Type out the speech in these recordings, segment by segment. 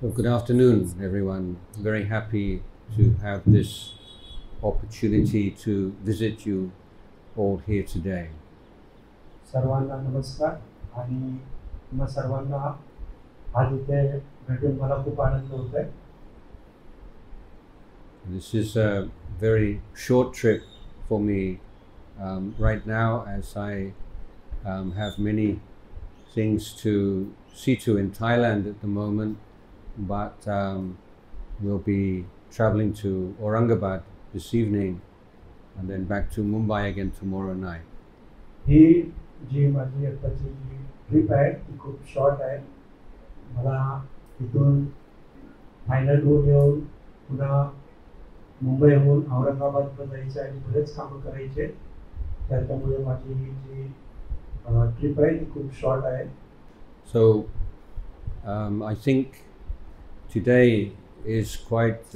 So good afternoon, everyone. Very happy to have this opportunity to visit you all here today. सर्वांना नमस्कार आणि तुम्हा सर्वांना आज इथे भेटून मला खूप आनंद होतोय. This is a very short trip for me right now, as I have many things to see to in Thailand at the moment, but we'll be traveling to Aurangabad this evening and then back to Mumbai again tomorrow night. ही जी माझी आत्ताची जी trip आहे ती खूप short आहे. मला इथून थायलंडहून येऊन पुन्हा मुंबईहून औरंगाबादला जायचं आणि बरेच कामं करायचे. त्याच्यामुळे माझी ही जी ट्रिप आहे ती खूप शॉर्ट आहे. So I think today is quite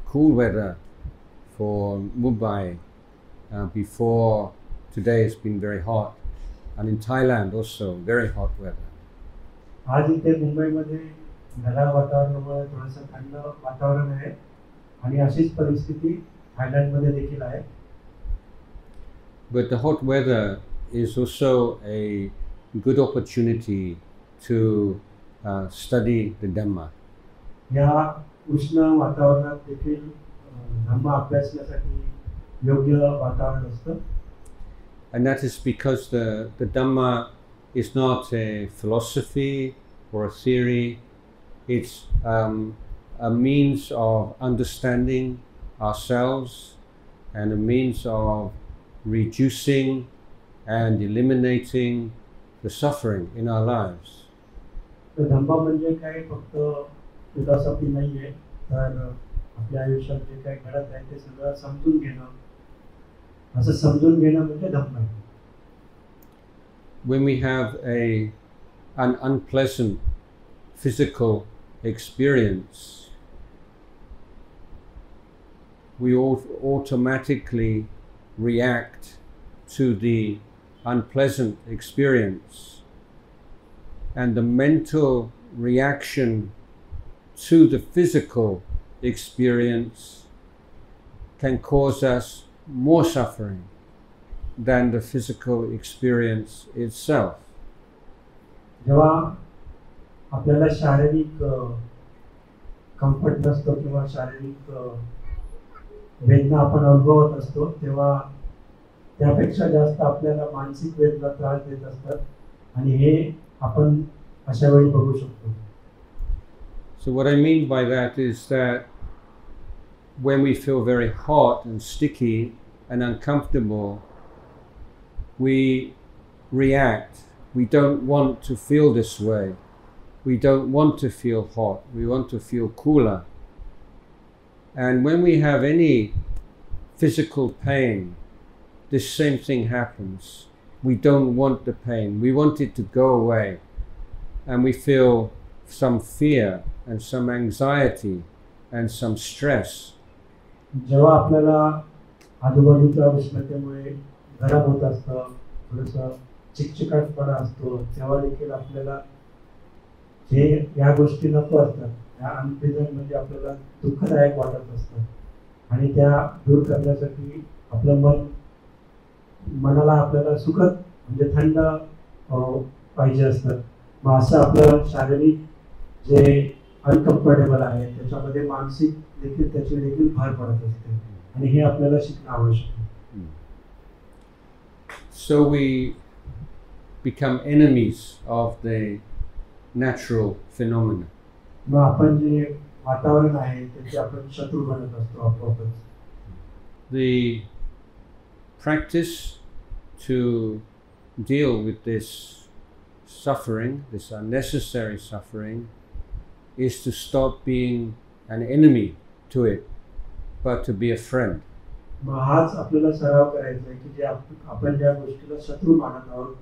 cool weather for Mumbai. Before today it's been very hot, and in Thailand also very hot weather. आज इथे मुंबईमध्ये ढगाळ वातावरणामुळे थोडंसं थंड वातावरण आहे आणि अशीच परिस्थिती थायलंडमध्ये देखील आहे. But the hot weather is also a good opportunity to study the Dhamma. या उष्ण वातावरणात देखील धम्म अभ्यासण्यासाठी योग्य वातावरण असतं. And that is because the Dhamma is not a philosophy or a theory. It's a means of understanding ourselves and a means of reducing and eliminating the suffering in our lives. तर धम्म म्हणजे काय फक्त philosophy नाही आहे, तर आपल्या आयुष्यात जे काही घडत आहे ते सगळं समजून घेणं, असं समजून घेणं म्हणजे धम्म आहे. When we have an unpleasant physical experience, we automatically react to the unpleasant experience, and the mental reaction to the physical experience can cause us more suffering than the physical experience itself. जेव्हा आपल्याला शारीरिक comfort नसतो किंवा शारीरिक वेदना आपण अनुभवत असतो, तेव्हा त्यापेक्षा जास्त आपल्याला मानसिक वेदना त्रास देत असतात आणि हे आपण अशा वेळी बघू शकतो. So what I mean by that is that when we feel very hot and sticky and uncomfortable, we react. We don't want to feel this way. We don't want to feel hot. We want to feel cooler. And when we have any physical pain, this same thing happens. We don't want the pain. We want it to go away. And we feel some fear and some anxiety and some stress. जेव्हा आपल्याला आजूबाजूच्या उष्णतेमुळे गरम होत असतं, थोडंसं चिकचिकाटपणा असतो, तेव्हा देखील आपल्याला हे या गोष्टी नको असतात. या अनप्लेझंट म्हणजे आपल्याला दुःखदायक वाटत असतं आणि त्या दूर करण्यासाठी आपलं मनाला आपल्याला सुखद म्हणजे थंड पाहिजे असतं. मग असं आपलं शारीरिक जे अनकम्फर्टेबल आहे त्याच्यामध्ये मानसिक देखील त्याची देखील भर पडत असते आणि हे आपल्याला शिकणं आवश्यक आहे. So we become enemies of the natural phenomena. मग आपण जे वातावरण आहे त्याचे आपण शत्रू बनत असतो आपोआपच. The practice to deal with this suffering, this unnecessary suffering, is to stop being an enemy to it, but to be a friend. मग हाच आपल्याला सराव करायचा आहे की जे आपण ज्या गोष्टीला शत्रू मानत आहोत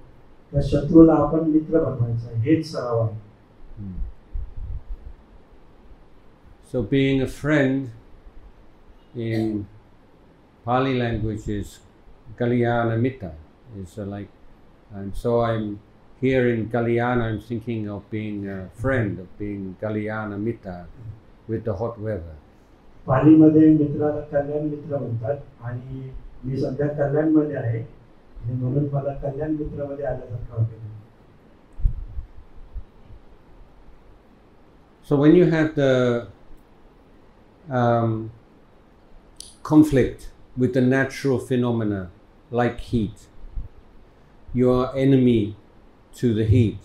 त्या शत्रूला आपण मित्र बनवायचा आहे, हेच सराव आहे. So being a friend in Pali language is Kalyana Mitta, is like, and so I'm here in Kalyana, I'm thinking of being a friend, of being Kalyana Mitra with the hot weather. पालीमध्ये मित्राला कल्याण मित्र म्हणतात आणि मी सध्या कल्याणमध्ये आहे आणि म्हणून मला कल्याण मित्रामध्ये आल्यासारखं वाटतं. So when you have the conflict with the natural phenomena like heat, you are enemy to the heat.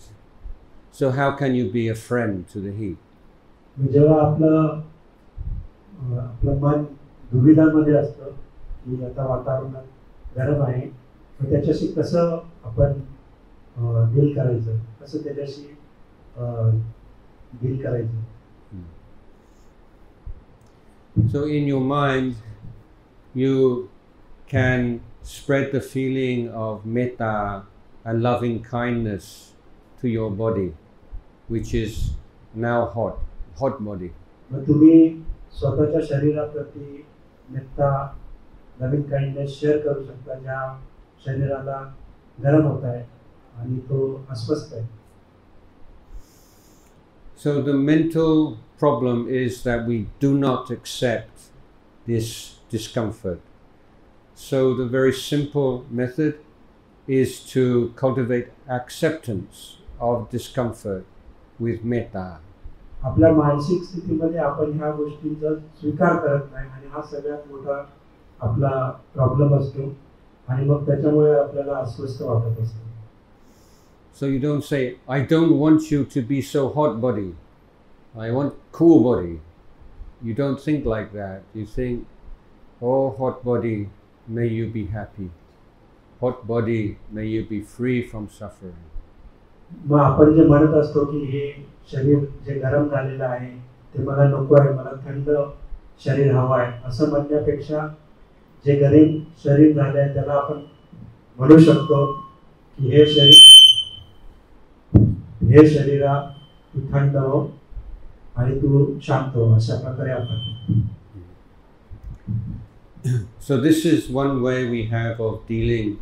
So how can you be a friend to the heat? जेव्हा आपलं मन दुविधामध्ये असतं की आता वातावरणात गरम आहे तर त्याच्याशी कसं आपण डील करायचं, कसं त्याच्याशी डील करायचं. So in your mind you can spread the feeling of metta and loving kindness to your body, which is now hot body. मग तुम्ही स्वतःच्या शरीराप्रती मेत्ता लव्हिंग काइंडनेस शेअर करू शकता ज्या शरीराला गरम होत आहे आणि तो अस्वस्थ आहे. So the mental problem is that we do not accept this discomfort. So the very simple method is to cultivate acceptance of discomfort with metta. आपल्या मानसिक स्थितीमध्ये आपण ह्या गोष्टींचा स्वीकार करत नाही आणि हा सगळ्यात मोठा आपला प्रॉब्लेम असतो आणि मग त्याच्यामुळे आपल्याला अस्वस्थ वाटत असतं. So you don't say, I don't want you to be so hot body. I want cool body. You don't think like that. You think, oh hot body, may you be happy. Hot body, may you be free from suffering. मग आपण जे म्हणत असतो की हे शरीर जे गरम झालेलं आहे ते मला नको आहे, मला थंड शरीर हवं आहे, असं म्हणण्यापेक्षा जे गरीब शरीर झाले आहे त्याला आपण म्हणू शकतो की हे शरीरा तू थंड हो आणि तू शांत हो, अशा प्रकारे आपण. So this is one way we have of dealing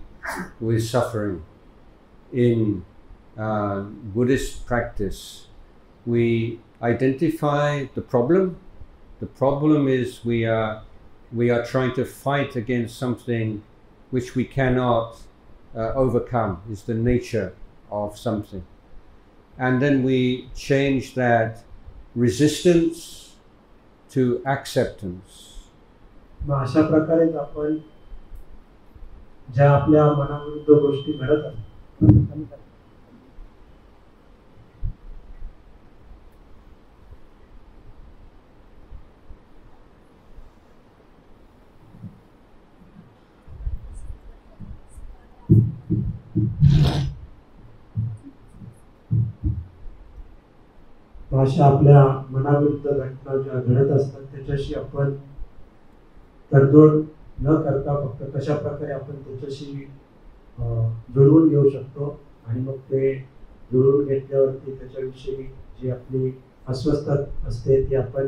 with suffering in Buddhist practice. We identify the problem. The problem is we are trying to fight against something which we cannot overcome. Is the nature of something, and then we change that resistance to acceptance. अशा प्रकारे आपण ज्या आपल्या मनाविरुद्ध गोष्टी घडत असतात अशा आपल्या मनाविरुद्ध घटना ज्या घडत असतात त्याच्याशी आपण तडजोड न करता फक्त कशा प्रकारे आपण त्याच्याशी जुळवून घेऊ शकतो आणि मग ते जुळवून घेतल्यावरती त्याच्याविषयी जी आपली अस्वस्थता असते ती आपण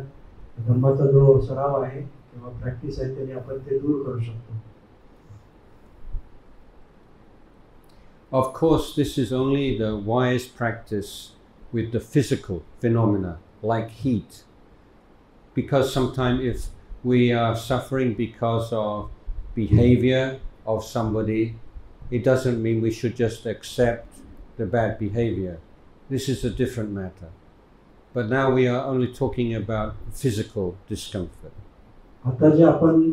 धम्माचा जो सराव आहे किंवा प्रॅक्टिस आहे त्याने आपण ते दूर करू शकतो. Of course, this is only the wise practice with the physical phenomena like heat, because sometimes if we are suffering because of behavior of somebody, it doesn't mean we should just accept the bad behavior. This is a different matter. But now we are only talking about physical discomfort. आता जे आपण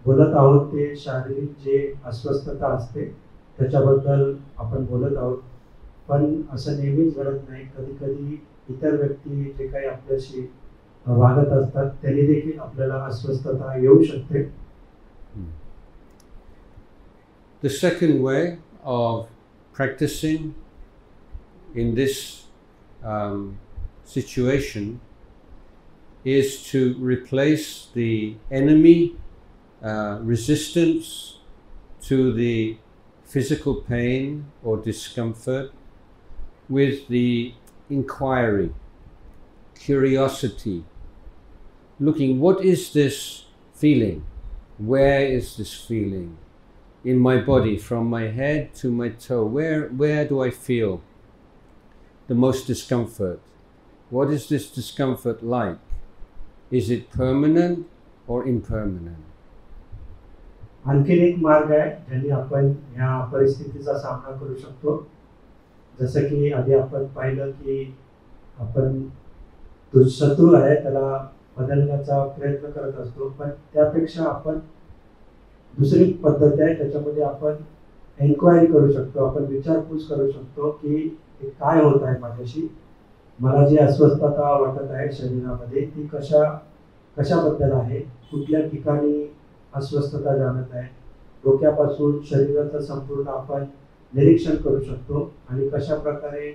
बोलत आहोत ते शारीरिक जे अस्वस्थता असते त्याच्याबद्दल आपण बोलत आहोत, पण असं नेहमीच घडत नाही. कधी कधी इतर व्यक्ती जे काही आपल्याशी वागत असतात त्यांनी देखील आपल्याला अस्वस्थता येऊ शकते. The second way of practicing in this situation is to replace the enemy resistance to the physical pain or discomfort with the inquiry, curiosity, looking, what is this feeling? Where is this feeling? In my body, from my head to my toe, where do I feel the most discomfort. What is this discomfort like? Is it permanent or impermanent? आणखीन एक मार्ग आहे ज्याने आपण ह्या परिस्थितीचा सामना करू शकतो. जसं की आधी आपण पाहिलं की आपण तो शत्रू आहे त्याला बदलण्याचा प्रयत्न करत असतो, पण त्यापेक्षा आपण दुसरी पद्धत आहे त्याच्यामध्ये आपण एन्क्वायरी करू शकतो, आपण विचारपूस करू शकतो की हे काय होत आहे माझ्याशी, मला जी अस्वस्थता वाटत आहे शरीरामध्ये ती कशाबद्दल आहे, कुठल्या ठिकाणी अस्वस्थता जाणत आहे. डोक्यापासून शरीराचं संपूर्ण आपण निरीक्षण करू शकतो आणि कशा प्रकारे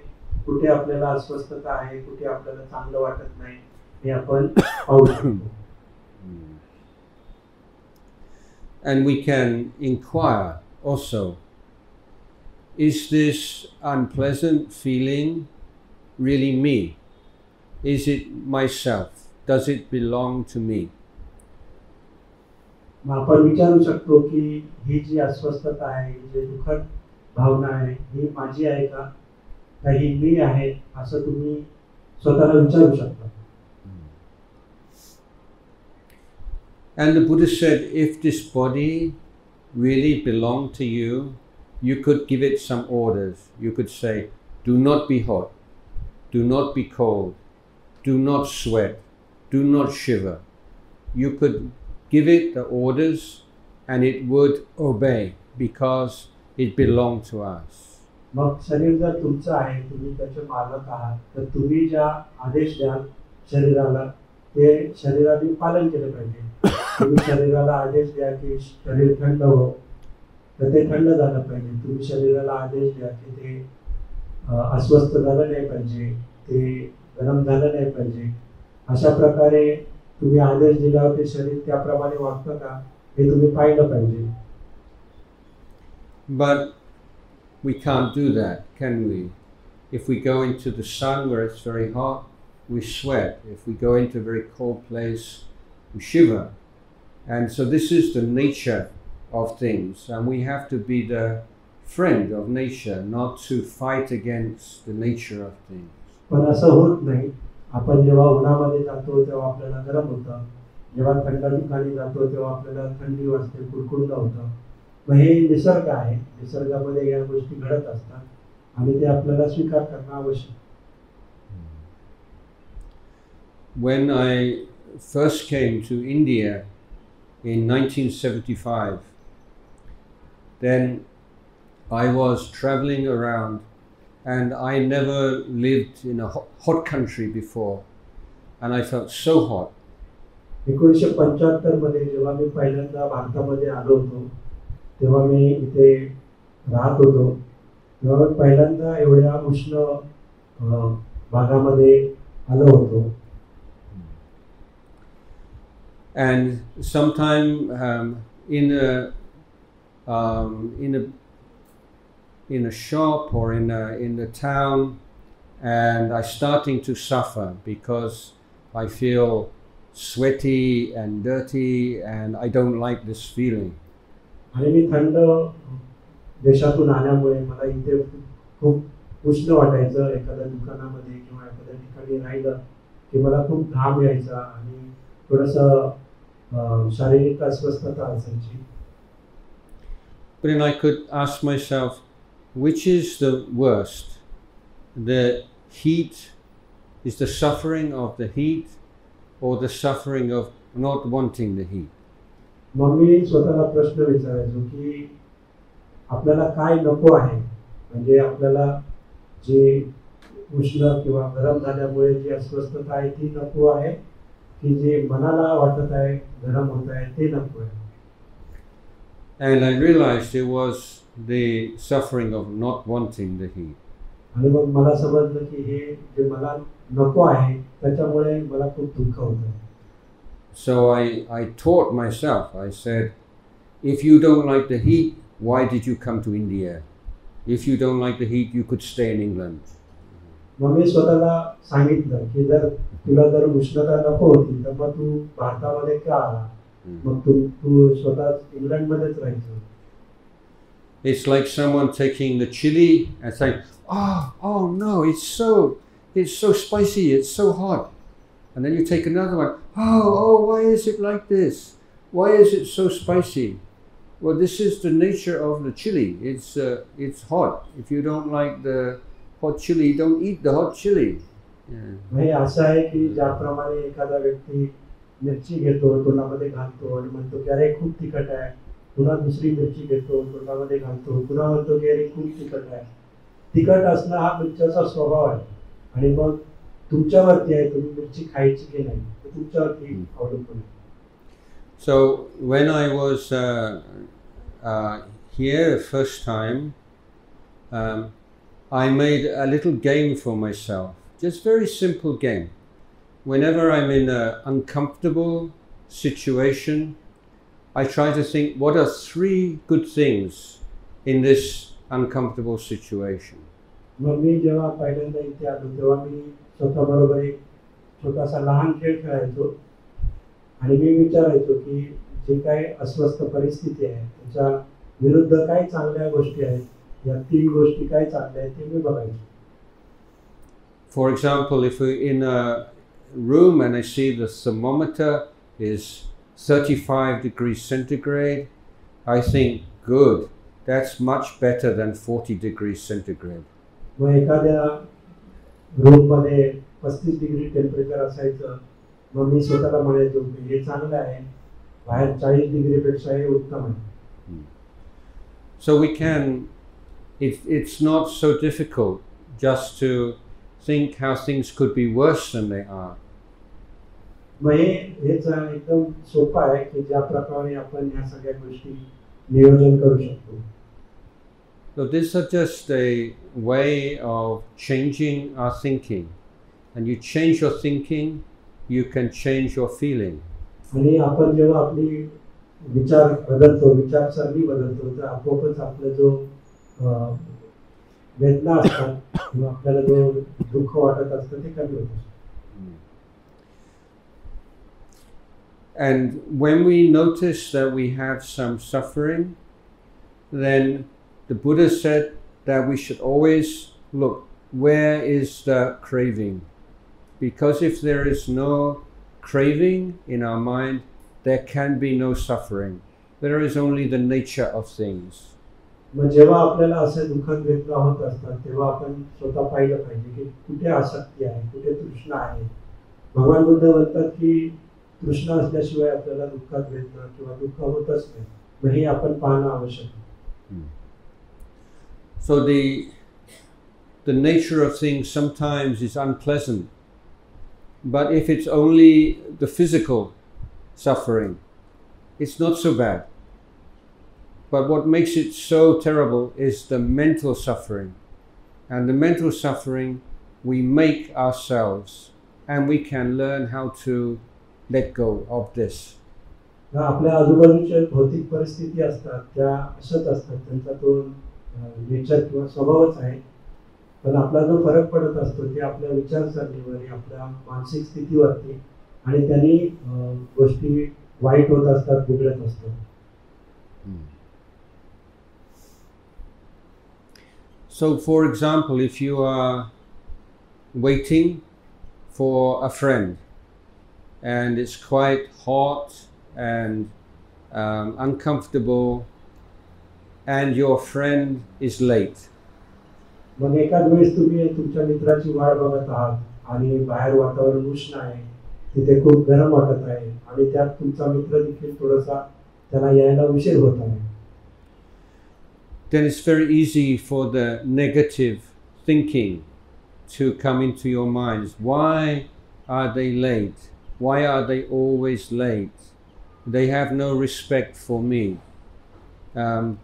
कुठे आपल्याला अस्वस्थता आहे, कुठे आपल्याला चांगलं वाटत नाही हे आपण पाहू शकतो. And we can inquire also, is this unpleasant feeling really me? Is it myself? Does it belong to me? मग आपण विचारू शकतो की ही जी अस्वस्थता आहे, ही जी दुःखद भावना आहे, ही माझी आहे का, ही मी आहे, असं तुम्ही स्वतःला विचारू शकता. And the Buddha said, if this body really belonged to you, you could give it some orders. You could say, do not be hot, do not be cold, do not sweat, do not shiver. You could give it the orders and it would obey because it belonged to us. मग शरीर जर तुमचं आहे, तुम्ही त्याचे मालक आहात, तर तुम्ही ज्या आदेश द्याल शरीराला ते शरीराने पालन केलं पाहिजे. तुम्ही शरीराला आदेश द्या की शरीर थंड हो, तर ते थंड झालं पाहिजे. तुम्ही शरीराला आदेश द्या की ते अस्वस्थ झालं नाही पाहिजे, ते गरम झालं नाही पाहिजे. अशा प्रकारे तुम्ही आदेश दिल्यावर ते शरीर त्याप्रमाणे वागतं का हे तुम्ही पाहिलं पाहिजे. But we can't do that, can we? If we go into the sun where it's very hot, we sweat. If we go into a very cold place, we shiver. And so this is the nature of things, and we have to be the friend of nature, not to fight against the nature of things. पण असं होत नाही. आपण जेव्हा उन्हामध्ये जातो तेव्हा आपल्याला गरम होतं, जेव्हा थंड ठिकाणी जातो तेव्हा आपल्याला थंडी वाजते, कुडकुडणं होतं. मग हे निसर्ग आहे, निसर्गामध्ये या गोष्टी घडत असतात आणि ते आपल्याला स्वीकार करणं आवश्यक. When I first came to India in 1975, then I was traveling around and I never lived in a hot country before and I felt so hot. 1975 मध्ये जेव्हा मी पहिल्यांदा भारतामध्ये आलो होतो तेव्हा मी इथे राहत होतो, तेव्हा पहिल्यांदा एवढ्या उष्ण भागामध्ये आलो होतो. And sometime in a shop or in a town, and I starting to suffer because I feel sweaty and dirty and I don't like this feeling. आणि मी थंड देशातून आल्यामुळे मला इथे खूप उष्ण वाटायचं. एखाद्या दुकानामध्ये किंवा एखाद्या ठिकाणी राहिलं की मला खूप घाम यायचा आणि थोडंसं शारीरिक अस्वस्थता असायची. But then I could ask myself, which is the worst? The heat, is the suffering of the heat or the suffering of not wanting the heat? मग मी स्वतःला प्रश्न विचारायचो की आपल्याला काय नको आहे, म्हणजे आपल्याला जे उष्ण किंवा गरम झाल्यामुळे जी अस्वस्थता आहे ती नको आहे की जे मनाला वाटत आहे गरम होत आहे ते नको आहे. And I realized it was the suffering of not wanting the heat. आणि मग मला समजलं की हे जे मला नको आहे त्याच्यामुळे मला खूप दुःख होतं. So I taught myself, I said, if you don't like the heat, why did you come to India? If you don't like the heat, you could stay in England. मग मी स्वतःला सांगितलं की जर तुला जर उष्णता नको होती तर मग तू भारतामध्ये का आला, मग तू स्वतः इंग्लंडमध्येच राहायचं. It's like someone taking the chili and saying, oh no, it's so spicy, it's so hot. And then you take another one, oh, why is it like this? Why is it so spicy? Well, this is the nature of the chili. It's hot. If you don't like the hot chili, don't eat the hot chili. हे असं आहे की ज्याप्रमाणे एखादा व्यक्ती मिरची घेतो, तोंडामध्ये घालतो आणि म्हणतो की अरे खूप तिखट आहे, पुन्हा दुसरी मिरची घेतो, तोंडामध्ये घालतो, पुन्हा म्हणतो की अरे खूप तिखट आहे. तिखट असणं हा मिरच्याचा स्वभाव आहे आणि मग तुमच्यावरती आहे, तुम्ही मिरची खायची की नाही, ते तुमच्यावरती अवलंबून आहे. So when I was here first time, I made a little game for myself. Just very simple game. Whenever I'm in an uncomfortable situation, I try to think, what are 3 good things in this uncomfortable situation? मग मी जेव्हा पहिल्यांदा इथे आलो तेव्हा मी स्वतःबरोबर एक छोटासा लहान खेळ खेळायचो आणि मी विचारायचो की जे काही अस्वस्थ परिस्थिती आहे त्याच्या विरुद्ध काय चांगल्या गोष्टी आहेत, या 3 गोष्टी काय चांगल्या आहेत ते मी बघायचो. For example, if we're in a room and I see the thermometer is 35 degrees centigrade, I think, good, that's much better than 40 degrees centigrade. मग एखाद्या रूममध्ये 35 डिग्री टेम्परेचर असायचं, मग मी स्वतःला म्हणायचो की हे चांगलं आहे, बाहेर 40 डिग्रीपेक्षा हे उत्तम आहे. So we can, it's not so difficult just to think how things could be worse than they are. मग हेच एकदम सोपं आहे की ज्या प्रकारे आपण ह्या सगळ्या गोष्टी नियोजन करू शकतो. So these are just a way of changing our thinking. And you change your thinking, you can change your feeling. आणि आपण जेव्हा आपली विचार बदलतो, विचारसरणी बदलतो, तर आपोआपच आपला जो वेदना असतात किंवा आपल्याला जो दुःख वाटत असतं ते कमी होतं. And when we notice that we have some suffering, then the Buddha said that we should always look, where is the craving? Because if there is no craving in our mind, there can be no suffering. There is only the nature of things. मग जेव्हा आपल्याला असे दुःखद वेदना होत असतात तेव्हा आपण स्वतः पाहिलं पाहिजे की कुठे आसक्ती आहे, कुठे तृष्णा आहे. भगवान बुद्ध म्हणतात की तृष्णा असल्याशिवाय आपल्याला दुःखात वेदना किंवा दुःख होतच नाही. मग हे आपण पाहणं आवश्यक आहे. So the nature of things sometimes is unpleasant, but if it's only the physical suffering, it's not so bad. But what makes it so terrible is the mental suffering. And the mental suffering we make ourselves, and we can learn how to let go of this. आपल्या आजूबाजूच्या भौतिक परिस्थिती असतात त्या अशाच असतात, त्यांचा तो नेचर किंवा स्वभावच आहे. पण आपला जो फरक पडत असतो ते आपल्या विचारसरणीवर, आपल्या मानसिक स्थितीवरती, आणि त्यांनी गोष्टी वाईट होत असतात, बिघडत असतात. So for example, if you are waiting for a friend and it's quite hot and uncomfortable and your friend is late. मग एखाद वेळेस तुम्ही तुमच्या मित्राची वाट बघत आहात आणि बाहेर वातावरण उष्ण आहे, तिथे खूप गरम वाटत आहे आणि त्यात तुमचा मित्र देखील थोडासा त्याला यायला उशीर होत आहे. Then it's very easy for the negative thinking to come into your minds. Why are they late? Why are they always late? They have no respect for me.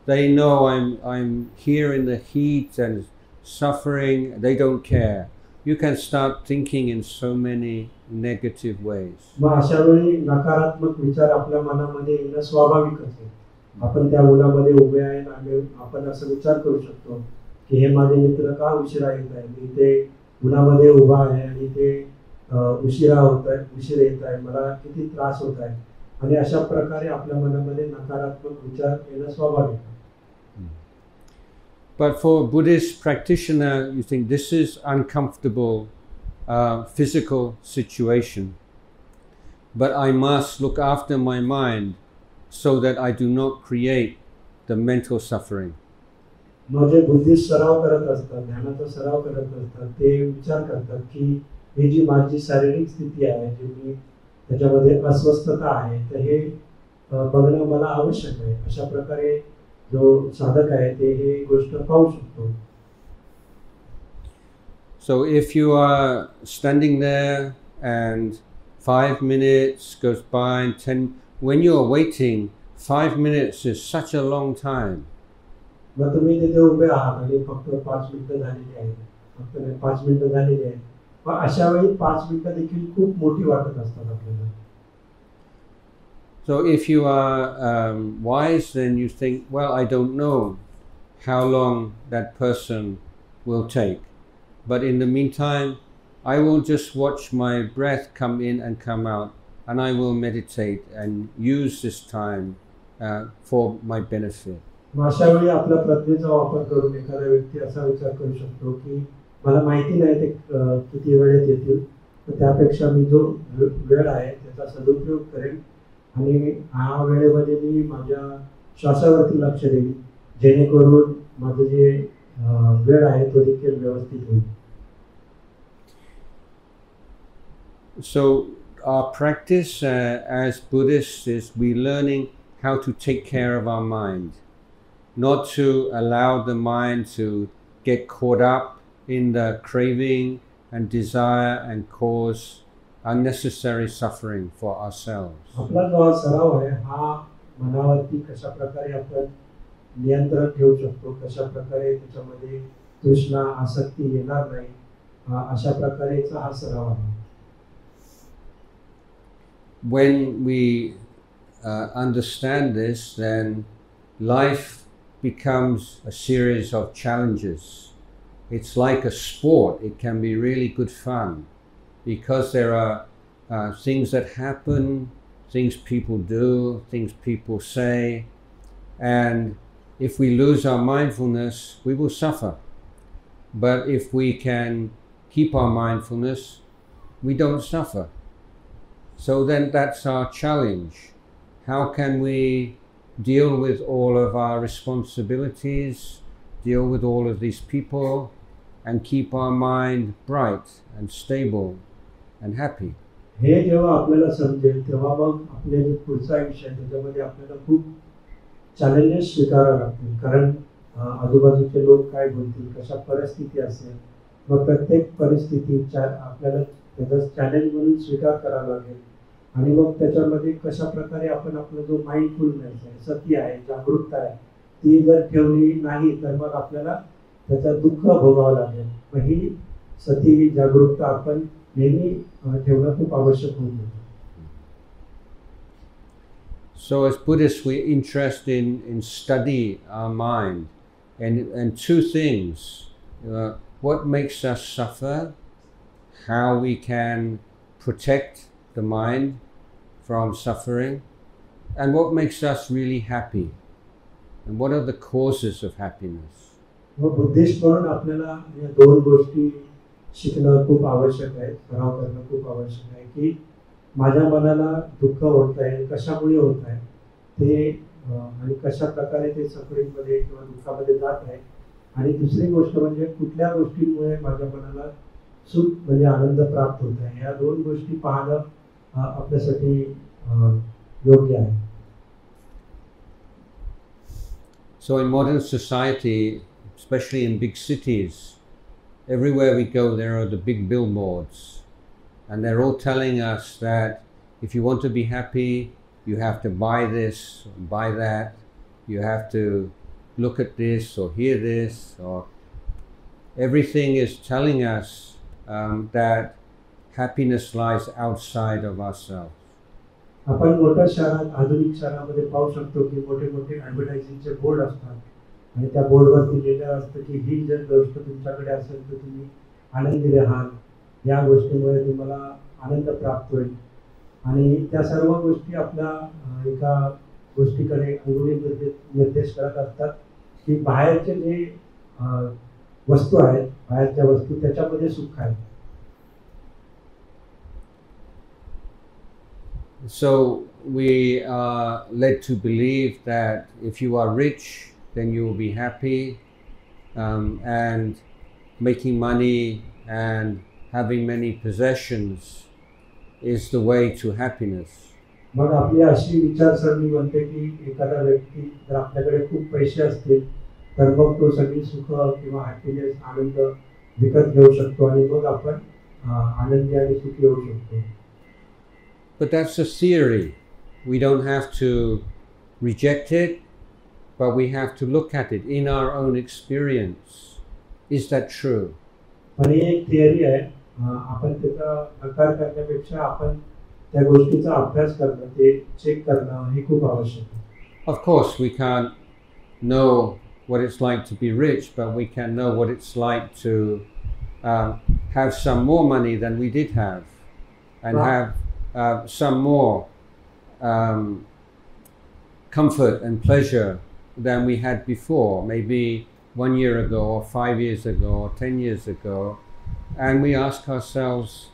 They know I'm here in the heat and suffering. They don't care. You can start thinking in so many negative ways. मग अशा वेळी नकारात्मक विचार आपल्या मनामध्ये येणं स्वाभाविकच आहे. आपण त्या उन्हामध्ये उभे आहे आणि आपण असं विचार करू शकतो की हे माझे मित्र का उशिरा येत आहे, मी ते उन्हामध्ये उभा आहे आणि ते उशीर येत आहे, मला किती त्रास होत आहे. आणि अशा प्रकारे आपल्या मनामध्ये नकारात्मक विचार येणं स्वाभाविक आहे. But for a Buddhist practitioner, you think this is uncomfortable physical situation, but I must look after my mind so that I do not create the mental suffering. माझे बुद्धिस्ट सराव करत असतात, ध्यानाचा सराव करत असतात, ते विचार करतात की ही जी माझी शारीरिक स्थिती आहे, जी मी त्याच्यामध्ये अस्वस्थता आहे, तर हे बघणं मला आवश्यक आहे. अशा प्रकारे जो साधक आहे ते हे गोष्ट पाहू शकतो. So if you are standing there and 5 minutes goes by and 10, when you are waiting, 5 minutes is such a long time. मग तुम्ही तिथे उभे आहात आणि फक्त 5 मिनिटं झालेली आहेत, फक्त 5 मिनिटं झालेली आहेत, पण अशा वेळी 5 मिनिटं देखील खूप मोठी वाटत असतात आपल्याला. So if you are wise, then you think, well, I don't know how long that person will take, but in the meantime I will just watch my breath come in and come out, and I will meditate and use this time for my benefit. मग अशा वेळी आपल्या प्रज्ञेचा वापर करून एखादा व्यक्ती असा विचार करू शकतो की मला माहिती नाही ते किती वेळेत येतील, तर त्यापेक्षा मी जो वेळ आहे त्याचा सदुपयोग करेन आणि ह्या वेळेमध्ये मी माझ्या श्वासावरती लक्ष देईन, जेणेकरून माझं जे वेळ आहे तो देखील व्यवस्थित होईल. So our practice as Buddhists is we learning how to take care of our mind, not to allow the mind to get caught up in the craving and desire and cause unnecessary suffering for ourselves. आपला जो सराव आहे हा मनावरती कशा प्रकारे आपण नियंत्रण ठेवू शकतो, कशा प्रकारे त्याच्यामध्ये तृष्णा आसक्ती येणार नाही, अशा प्रकारेचा हा सराव आहे. When we understand this, then life becomes a series of challenges. It's like a sport. It can be really good fun because there are things that happen, things people do, things people say, and if we lose our mindfulness, we will suffer. But if we can keep our mindfulness, we don't suffer. So then that's our challenge. How can we deal with all of our responsibilities, deal with all of these people, and keep our mind bright and stable and happy? हे जेव्हा आपल्याला समजेल तेव्हा मग आपले जे पुढचा आयुष्य आहे त्याच्यामध्ये आपल्याला खूप चॅलेंजेस स्वीकारावे लागतील, कारण आजूबाजूचे लोक काय बोलतील, कशा परिस्थिती असेल, मग प्रत्येक परिस्थितीच्या आपल्याला त्याचा चॅलेंज म्हणून स्वीकार करावा लागेल आणि मग त्याच्यामध्ये कशा प्रकारे आपण आपला जो माइंडफुलनेस आहे, सती आहे, जागरूकता आहे, ती जर ठेवली नाही तर मग आपल्याला त्याचं दुःख भोगावं लागेल. मग ही सती जागरूकता आपण नेहमी ठेवणं खूप आवश्यक होऊन जातं. So as Buddhists, we're interested in study our mind and two things, what makes us suffer, how we can protect the mind from suffering, and what makes us really happy, and what are the causes of happiness. Mug Buddhist म्हणून आपल्याला या दोन गोष्टी शिकणं खूप आवश्यक आहे, सराव करणं खूप आवश्यक आहे की माझ्या मनाला दुःख होत आहे, कशामुळे होत आहे ते, आणि कशा प्रकारे ते सफरिंगमध्ये किंवा दुःखामध्ये जात आहे, आणि दुसरी गोष्ट म्हणजे कुठल्या गोष्टींमुळे माझ्या मनाला सुख म्हणजे आनंद प्राप्त होत आहे. या दोन गोष्टी पाहणं आपल्यासाठी योग्य आहे. So in modern society, especially in big cities, everywhere we go there are the big billboards, and they're all telling us that if you want to be happy, you have to buy this, buy that, you have to look at this or hear this, or everything is telling us that happiness lies outside of ourselves. आपण मोठ्या शहरात, आधुनिक शहरामध्ये पाहू शकतो की मोठे मोठे ॲडव्हर्टायझिंगचे बोर्ड असतात आणि त्या बोर्डवरती लिहिलेलं असतं की ही जर गोष्ट तुमच्याकडे असेल तर तुम्ही आनंदी राहाल, या गोष्टीमुळे तुम्हाला आनंद प्राप्त होईल, आणि त्या सर्व गोष्टी आपल्या एका गोष्टीकडे अंगुली निर्देश करत असतात की बाहेरचे जे वस्तू आहेत, बाहेरच्या वस्तू, त्याच्यामध्ये सुख आहे. So we are led to believe that if you are rich, then you will be happy, and making money and having many possessions is the way to happiness. मग आपली अशी विचारसरणी बनते की एखादा व्यक्ती जर आपल्याकडे खूप पैसे असतील तर मग तो सगळी सुख किंवा हॅपीनेस, आनंद विकत घेऊ शकतो आणि मग आपण आनंदी आणि सुखी होऊ शकतो. But that's a theory. We don't have to reject it, but we have to look at it in our own experience. Is that true? पण ही एक थिअरी आहे. आपण त्याचा नकार करण्यापेक्षा आपण त्या गोष्टीचा अभ्यास करणं, ते चेक करणं हे खूप आवश्यक आहे. Of course, we can't know what it's like to be rich, but we can know what it's like to have some more money than we did have, and have some more comfort and pleasure than we had before, maybe 1 year ago or 5 years ago or 10 years ago, and we ask ourselves,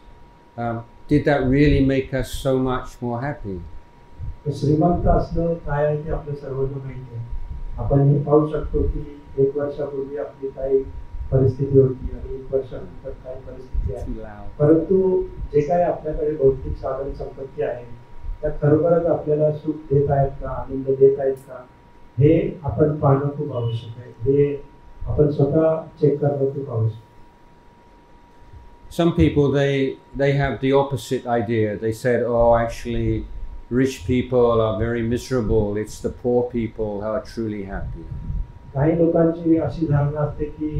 did that really make us so much more happy? श्रीमंत असणं काय आहे ते आपल्या सर्वांना माहिती आहे. आपण हे पाहू शकतो की 1 वर्षापूर्वी आपली काही परिस्थिती होती आणि 1 वर्षानंतर काय परिस्थिती आहे. परंतु जे काही आपल्याकडे भौतिक साधन संपत्ती आहे त्या खरोखरच आपल्याला सुख देत आहेत का, आनंद देत आहेत का, हे आपण पाहणं खूप आवश्यक आहे. हे आपण स्वतः चेक करणं खूप आवश्यक आहे. Some people they have the opposite idea. They said, oh, actually rich people are very miserable. It's the poor people who are truly happy. काही लोकांची अशी धारणा असते की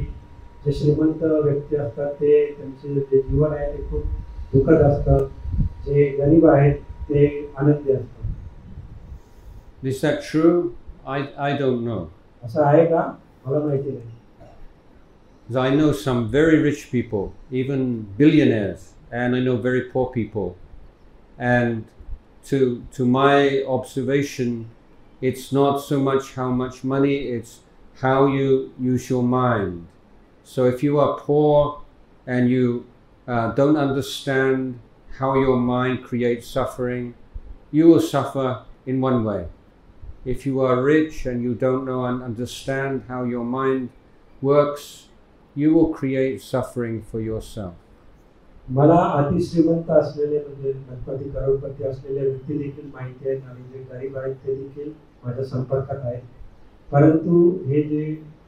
जे श्रीमंत व्यक्ती असतात ते त्यांचे जे जीवन आहे ते खूप दुःखद असतं, जे गरीब आहेत ते आनंदी असतात. Is that true? I don't know. असं आहे का? मला माहिती नाही. I know some very rich people, even billionaires, and I know very poor people. And to my observation, it's not so much how much money, it's how you use your mind. So if you are poor and you don't understand how your mind creates suffering, you will suffer in one way. If you are rich and you don't know and understand how your mind works, you will create suffering for yourself. मला अतिश्रीमंत असलेले म्हणजे लखपती करोडपती असलेले व्यक्ती देखील माहिती आहेत आणि जे गरीब आहेत ते देखील माझ्या संपर्कात आहेत. परंतु हे जे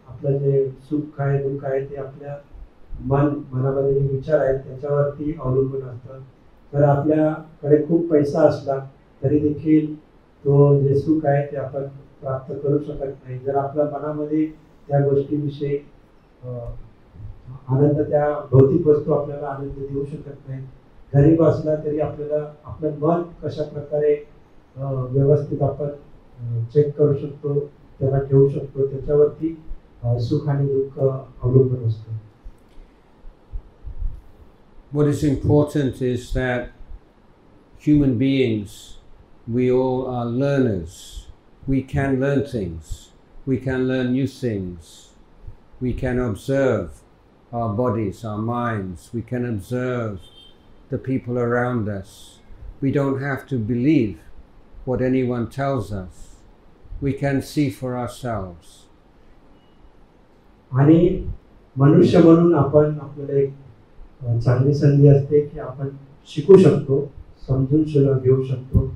आपलं जे सुख आहे, दुःख आहे ते आपल्या मनामध्ये जे विचार आहेत त्याच्यावरती अवलंबून असतं. तर आपल्याकडे खूप पैसा असला तरी देखील तो जे सुख आहे ते आपण प्राप्त करू शकत नाही जर आपल्या मनामध्ये त्या गोष्टीविषयी आनंद, त्या भौतिक वस्तू आपल्याला आनंद देऊ शकत नाही. गरीब असला तरी आपल्याला आपलं मन कशा प्रकारे व्यवस्थित आपण चेक करू शकतो, त्याला ठेवू शकतो, त्याच्यावरती सुख आणि दुःख अवलंबून असतं. What is important is that human beings, we all are learners. We can learn things. We can learn new things. We can observe our bodies, our minds. We can observe the people around us. We don't have to believe what anyone tells us. We can see for ourselves. आणि मनुष्य म्हणून आपण आपल्याला एक चांगली संधी असते की आपण शिकू शकतो, समजून घेऊ शकतो.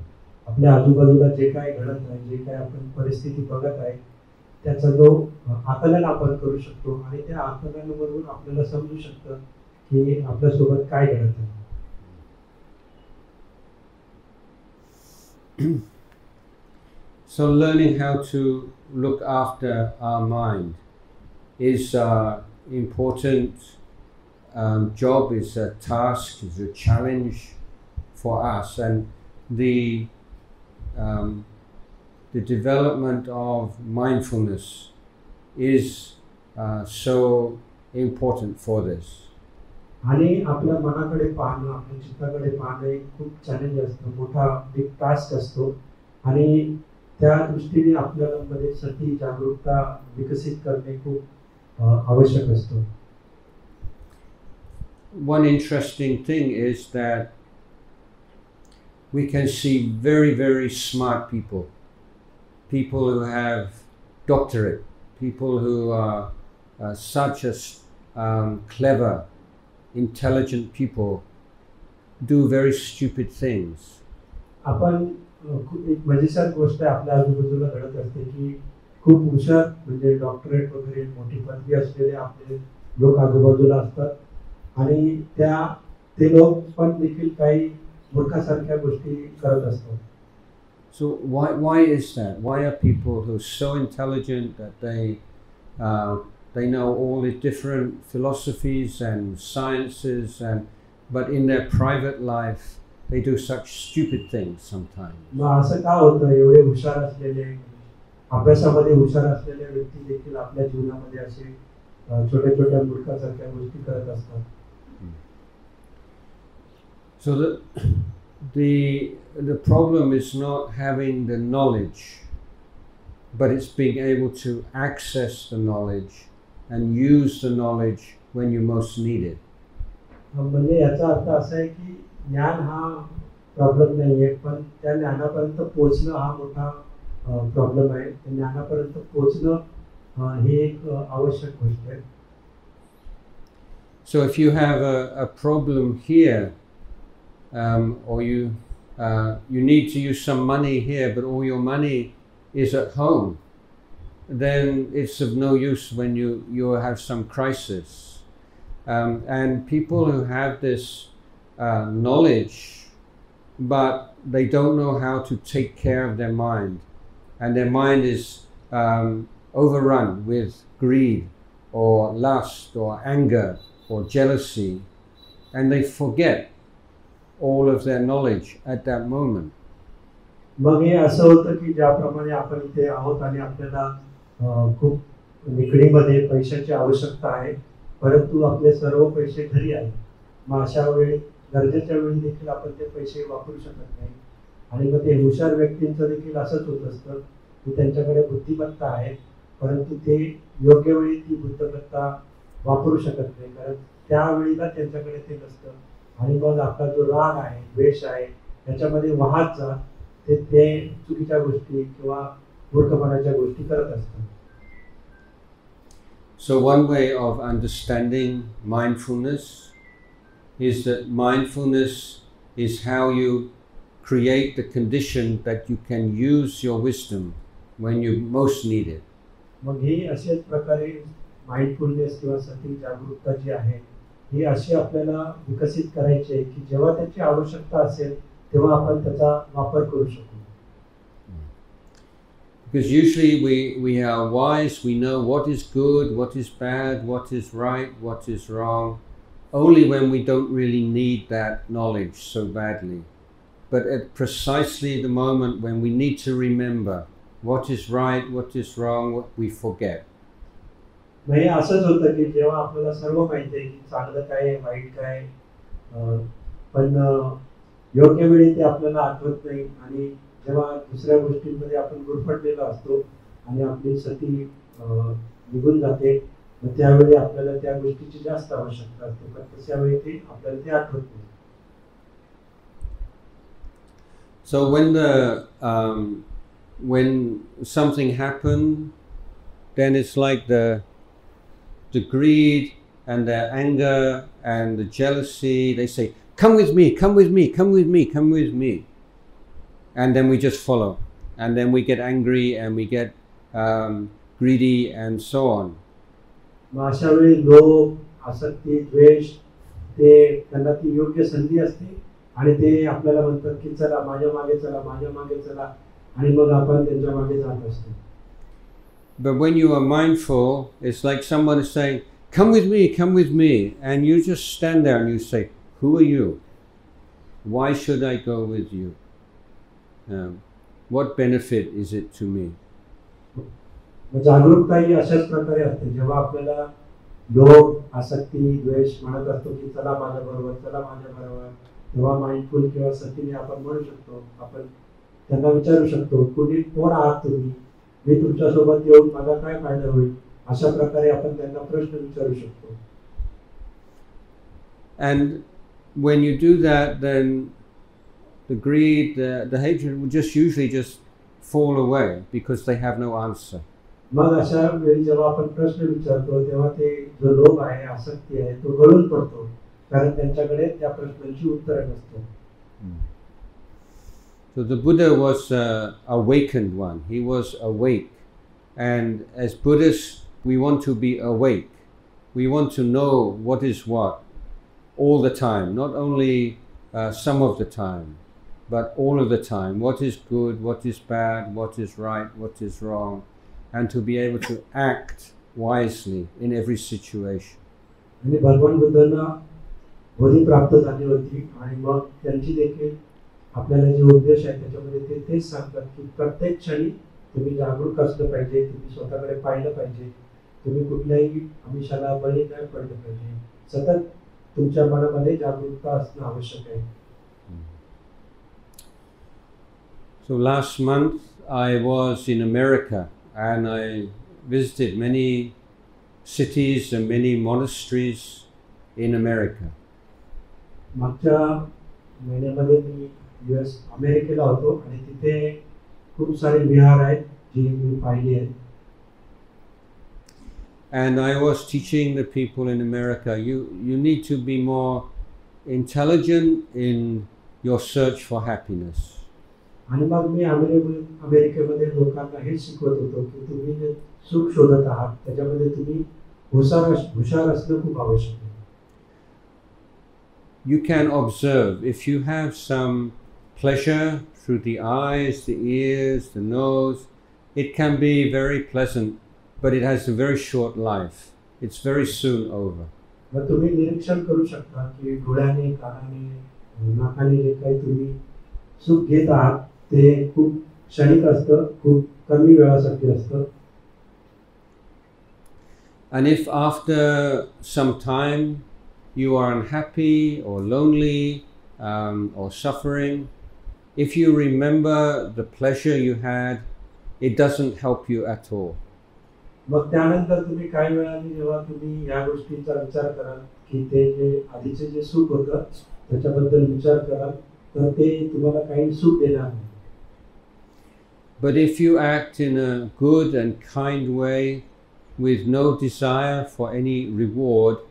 आपल्या आजूबाजूला जे काय घडत आहे, जे काय आपण परिस्थिती बघत आहे त्याचा जो आकलन आपण करू शकतो आणि त्या आकलनावरून आपल्याला समजू शकतं की आपल्यासोबत काय घडत आहे. So learning how to look after our mind is an important job, is a task, is a challenge for us, and the development of mindfulness is so important for this. आणि आपल्या मनाकडे पाहणं, आपल्या चित्ताकडे पाहणं एक खूप चॅलेंज असतं, मोठा big task असतो आणि त्या दृष्टीने आपल्याला मध्ये सती जागरूकता विकसित करणे खूप आवश्यक असतो. One interesting thing is that we can see very, very smart people, people who have doctorate, people who are such as clever, intelligent people do very stupid things. आपण एक मजेशीर गोष्ट आपल्या आजूबाजूला घडत असते की खूप हुशार म्हणजे डॉक्टरेट वगैरे मोठी पदवी असलेले आपले लोक आजूबाजूला असतात आणि ते लोक पण देखील काही मूर्खासारख्या गोष्टी करत असतात. So why is that? Why are people who are so intelligent that they know all the different philosophies and sciences but in their private life they do such stupid things sometimes? मग असं का होतं? एवढे हुशार असलेले अभ्यासामध्ये हुशार असलेले व्यक्ती देखील आपल्या जीवनामध्ये असे छोट्या छोट्या मूर्खासारख्या गोष्टी करत असतात. So the problem is not having the knowledge, but it's being able to access the knowledge and use the knowledge when you most need it. म्हणजे याचा अर्थ असा आहे की ज्ञान हा प्रॉब्लेम नाही आहे, पण त्या ज्ञानापर्यंत पोहोचणं हा मोठा प्रॉब्लेम आहे. त्या ज्ञानापर्यंत पोहोचणं ही एक आवश्यक गोष्ट आहे. So if you have a problem here, or you need to use some money here, but all your money is at home, then it's of no use when you have some crisis. And people who have this knowledge, but they don't know how to take care of their mind, and their mind is overrun with greed or lust or anger or jealousy, and they forget all of their knowledge at that moment. मग हे असं होतं की ज्याप्रमाणे आपण इथे आहोत आणि आपल्याला खूप निकडीमध्ये पैशाची आवश्यकता आहे, परंतु आपले सर्व पैसे घरी आहेत. मग अशा वेळी गरजेच्या वेळी देखील आपण ते पैसे वापरू शकत नाही. आणि मग ते हुशार व्यक्तींचं देखील असंच होत असतं की त्यांच्याकडे बुद्धिमत्ता आहे, परंतु ते योग्य वेळी ती बुद्धिमत्ता वापरू शकत नाही, कारण त्यावेळीला त्यांच्याकडे ते नसतं. आणि मग आपला जो राग आहे, द्वेष आहे, त्याच्यामध्ये वाहत जात ते चुकीच्या गोष्टी किंवा मूर्खपणाच्या गोष्टी करत असतात. So one way of understanding mindfulness is that mindfulness is how you create the condition that you can use your wisdom when you most need it. मग ही अशाच प्रकारे माइंडफुलनेस किंवा सती जागरूकता जी आहे ही अशी आपल्याला विकसित करायची आहे की जेव्हा त्याची आवश्यकता असेल तेव्हा आपण त्याचा वापर करू शकू. Because usually we are wise, we know what is good, what is bad, what is right, what is wrong, only when we don't really need that knowledge so badly. But at precisely the moment when we need to remember what is right, what is wrong, what we forget. म्हणजे असंच होतं की जेव्हा आपल्याला सर्व माहिती आहे की चांगलं काय आहे, वाईट काय आहे, पण योग्य वेळी ते आपल्याला आठवत नाही. आणि जेव्हा दुसऱ्या गोष्टींमध्ये आपण गुरफटलेलो असतो आणि आपली सती निघून जाते, मग त्यावेळी आपल्याला त्या गोष्टीची जास्त आवश्यकता असते, पण तशा वेळी ते आपल्याला ते आठवत नाही. So when something happened, then it's like the greed and the anger and the jealousy, they say, come with me, come with me, come with me, come with me. And then we just follow. And then we get angry and we get greedy and so on. मग अशा वेळी लोभ, आसक्ती, द्वेष ते त्यांना ती योग्य संधी असते आणि ते आपल्याला म्हणतात की चला माझ्या मागे चला, माझ्या मागे चला, आणि मग आपण त्यांच्या मागे जात असतो. But when you are mindful, it's like someone is saying, come with me, come with me. And you just stand there and you say, who are you? Why should I go with you? What benefit is it to me? जागरूकता ही अशाच प्रकारे असते. जेव्हा आपल्याला लोभ, आसक्ती, द्वेष म्हणत असतो की चला माझ्या बरोबर, चला माझ्या बरोबर, तेव्हा माइंडफुल किंवा सतीने आपण म्हणू शकतो, आपण त्यांना विचारू शकतो, कोण आहात तुम्ही, मी तुमच्यासोबत येऊन मला काय फायदा होईल, अशा प्रकारे आपण त्यांना प्रश्न विचारू शकतो. And when you do that, then the greed, the hatred will just usually just fall away because they have no answer. मग अशा वेळी जेव्हा आपण प्रश्न विचारतो तेव्हा ते जो लोभ आहे, आसक्ती आहे, तो गळून पडतो, कारण त्यांच्याकडे त्या प्रश्नांची उत्तरे नसतात. So the Buddha was awakened one. He was awake. And as Buddhists, we want to be awake. We want to know what is what all the time, not only some of the time, but all of the time. What is good, what is bad, what is right, what is wrong, and to be able to act wisely in every situation. आणि भगवान बुद्धांना बोधी प्राप्त झाली होती आणि मग त्यांची देखील आपल्याला जे उद्देश आहे त्याच्यामध्ये ते तेच सांगतात की प्रत्येक क्षणी तुम्ही जागरूक असलं पाहिजे, तुम्ही स्वतःकडे पाहिलं पाहिजे, तुम्ही कुठल्याही आमिषाला बळी नाही पडलं पाहिजे, सतत तुमच्या मनामध्ये जागरूकता असणं आवश्यक आहे. So last month I was in America and I visited many cities and many monasteries in America. मागच्या महिन्यामध्ये मी अमेरिकेला होतो आणि तिथे खूप सारे विहार आहेत जी मी पाहिली आहेत. And I was teaching the people in America, you need to be more intelligent in your search for happiness. आणि मग मी अमेरिकेमध्ये लोकांना हे शिकवत होतो की तुम्ही जे सुख शोधत आहात त्याच्यामध्ये तुम्ही हुशार असणं खूप आवश्यक आहे. You can observe if you have some pleasure through the eyes, the ears, the nose, it can be very pleasant, but it has a very short life. It's very soon over. मग तुम्ही निरीक्षण करू शकता की डोळ्याने, कानाने, नाकाने जे काही तुम्ही सुख घेत आहात ते खूप क्षणिक असतं, खूप कमी वेळासाठी असतं. And if after some time you are unhappy or lonely or suffering, if you remember the pleasure you had, it doesn't help you at all. मग त्यानंतर तुम्ही काही वेळाने जेव्हा तुम्ही या गोष्टीचा विचार कराल की ते जे आधीचे जे सुख होतं त्याच्याबद्दल विचार कराल तर ते तुम्हाला काही सुख देणार नाही. But if you act in a good and kind way with no desire for any reward,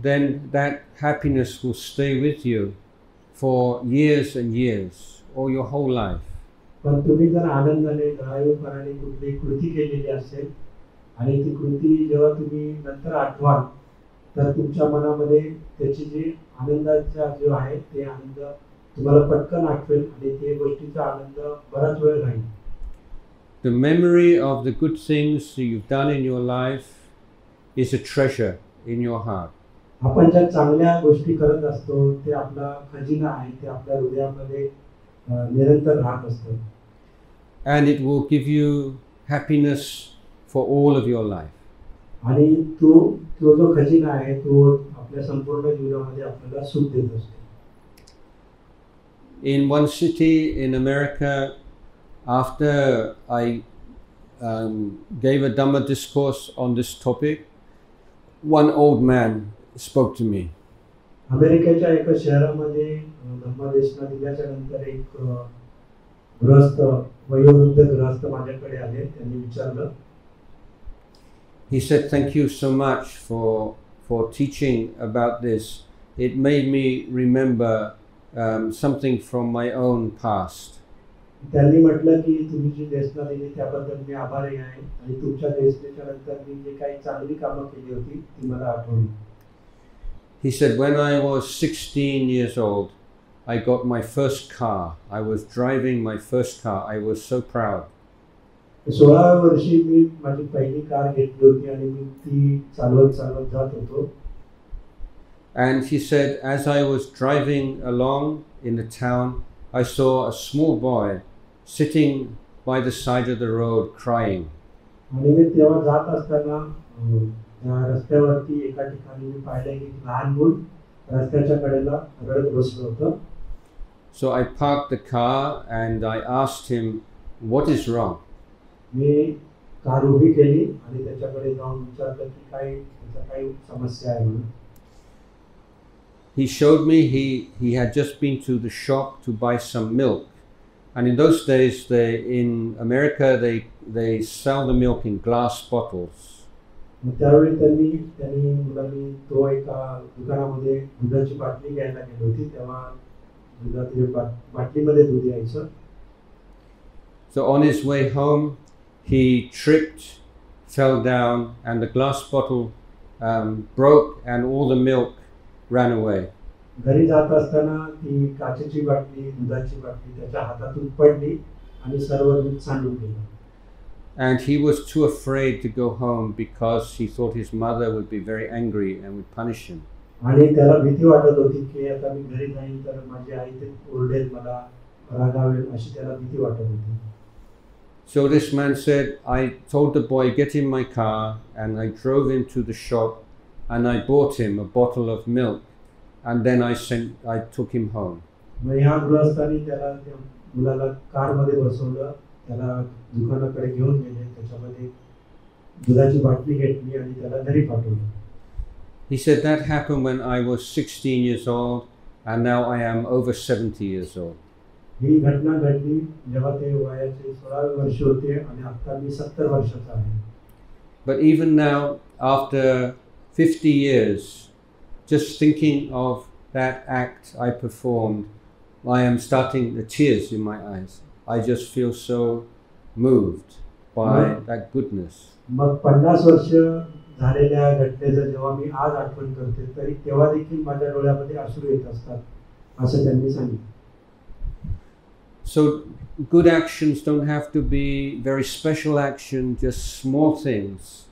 then that happiness will stay with you for years and years or your whole life. पण तुम्ही जर आनंदाने दयाळूपणाने कुठली कृती केलेली असेल आणि ती कृती जेव्हा तुम्ही नंतर आठवाल तर तुमच्या मनामध्ये त्याची जी आनंदाचा जो आहे ते आनंद तुम्हाला पटकन आठवेल आणि ते गोष्टीचा आनंद बराच वेळ राहील. The memory of the good things that you've done in your life is a treasure in your heart. आपण ज्या चांगल्या गोष्टी करत असतो ते आपला खजिना आहे, ते आपल्या हृदयामध्ये निरंतर राहत असतं. And it will give you happiness for all of your life. आणि तो जो खजिना आहे तो आपल्या संपूर्ण जीवनामध्ये आपल्याला सुख देत असतो. In one city in America, after I gave a Dhamma discourse on this topic, one old man spoke to me. अमेरिकेच्या एका शहरामध्ये धम्मदेशना दिल्याच्या नंतर एक गृहस्थ वयोवृद्ध गृहस्थ माझ्याकडे आले. त्यांनी विचारलं. He said, "Thank you so much for teaching about this. It made me remember something from my own past." त्यांनी म्हटलं की तुम्ही जी देशना दिली त्याबद्दल मी आभारी आहे आणि तुमच्या देशनेच्या नंतर मी जे काही चांगली कामं केली होती ती मला आठवली. He said, "When I was 16 years old, I got my first car. I was driving my first car. I was so proud." 16 वर्षी मी माझी पहिली कार घेतली होती आणि मी ती चालवत जात होतो. And he said, as I was driving along in the town, I saw a small boy sitting by the side of the road crying. आणि मी तेव्हा जात असताना रस्त्यावरती एका ठिकाणी मी पाहिलं की लहान मूल रस्त्याच्या कडेला रडत बसलं होतं. So I parked the car and I asked him, "What is wrong?" Me car उभी केली आणि त्याच्याकडे जाऊन विचारलं की काय त्याचा काही समस्या आहे म्हणून. He showed me he had just been to the shop to buy some milk, and in those days in America they sell the milk in glass bottles. मग त्यावेळी त्यांनी मुलांनी तो एका दुकानामध्ये दुधाची बाटली घ्यायला गेली होती. तेव्हा दुधाची बाटलीमध्ये दूध यायचं. So on his way home, he tripped, fell down, and the glass bottle broke, and all the milk ran away. घरी जात असताना ती काचेची बाटली, दुधाची बाटली त्याच्या हातातून पडली आणि सर्व दूध सांडून गेलं. And he was too afraid to go home because he thought his mother would be very angry and would punish him. आणि त्याला भीती वाटत होती की आता मी घरी जाईन तर माझी आई ते ओरडेल, मला रागावेल, अशी त्याला भीती वाटत होती. So this man said, I told the boy, get in my car, and I drove him to the shop, and I bought him a bottle of milk, and then I took him home. मग ह्या गृहस्थांनी त्याला त्या मुलाला कारमध्ये बसवलं, त्याला दुकानाकडे घेऊन गेले, त्याच्यामध्ये दुधाची बाटली घेतली आणि त्याला घरी पाठवलं. He said that happened when I was 16 years old, and now I am over 70 years old. ही घटना घडली जेव्हा ते वयाचे 16 वर्ष होते आणि आता मी 70 वर्षाचा आहे. But even now, after 50 years, just thinking of that act I performed, I am starting the tears in my eyes. I just feel so moved by that goodness. मग 50 वर्ष झालेल्या घटनेचं जेव्हा मी आज आठवण करते तरी तेव्हा देखील माझ्या डोळ्यामध्ये अश्रू येत असतात, असं त्यांनी सांगितलं. So good actions don't have to be very special action, just small things,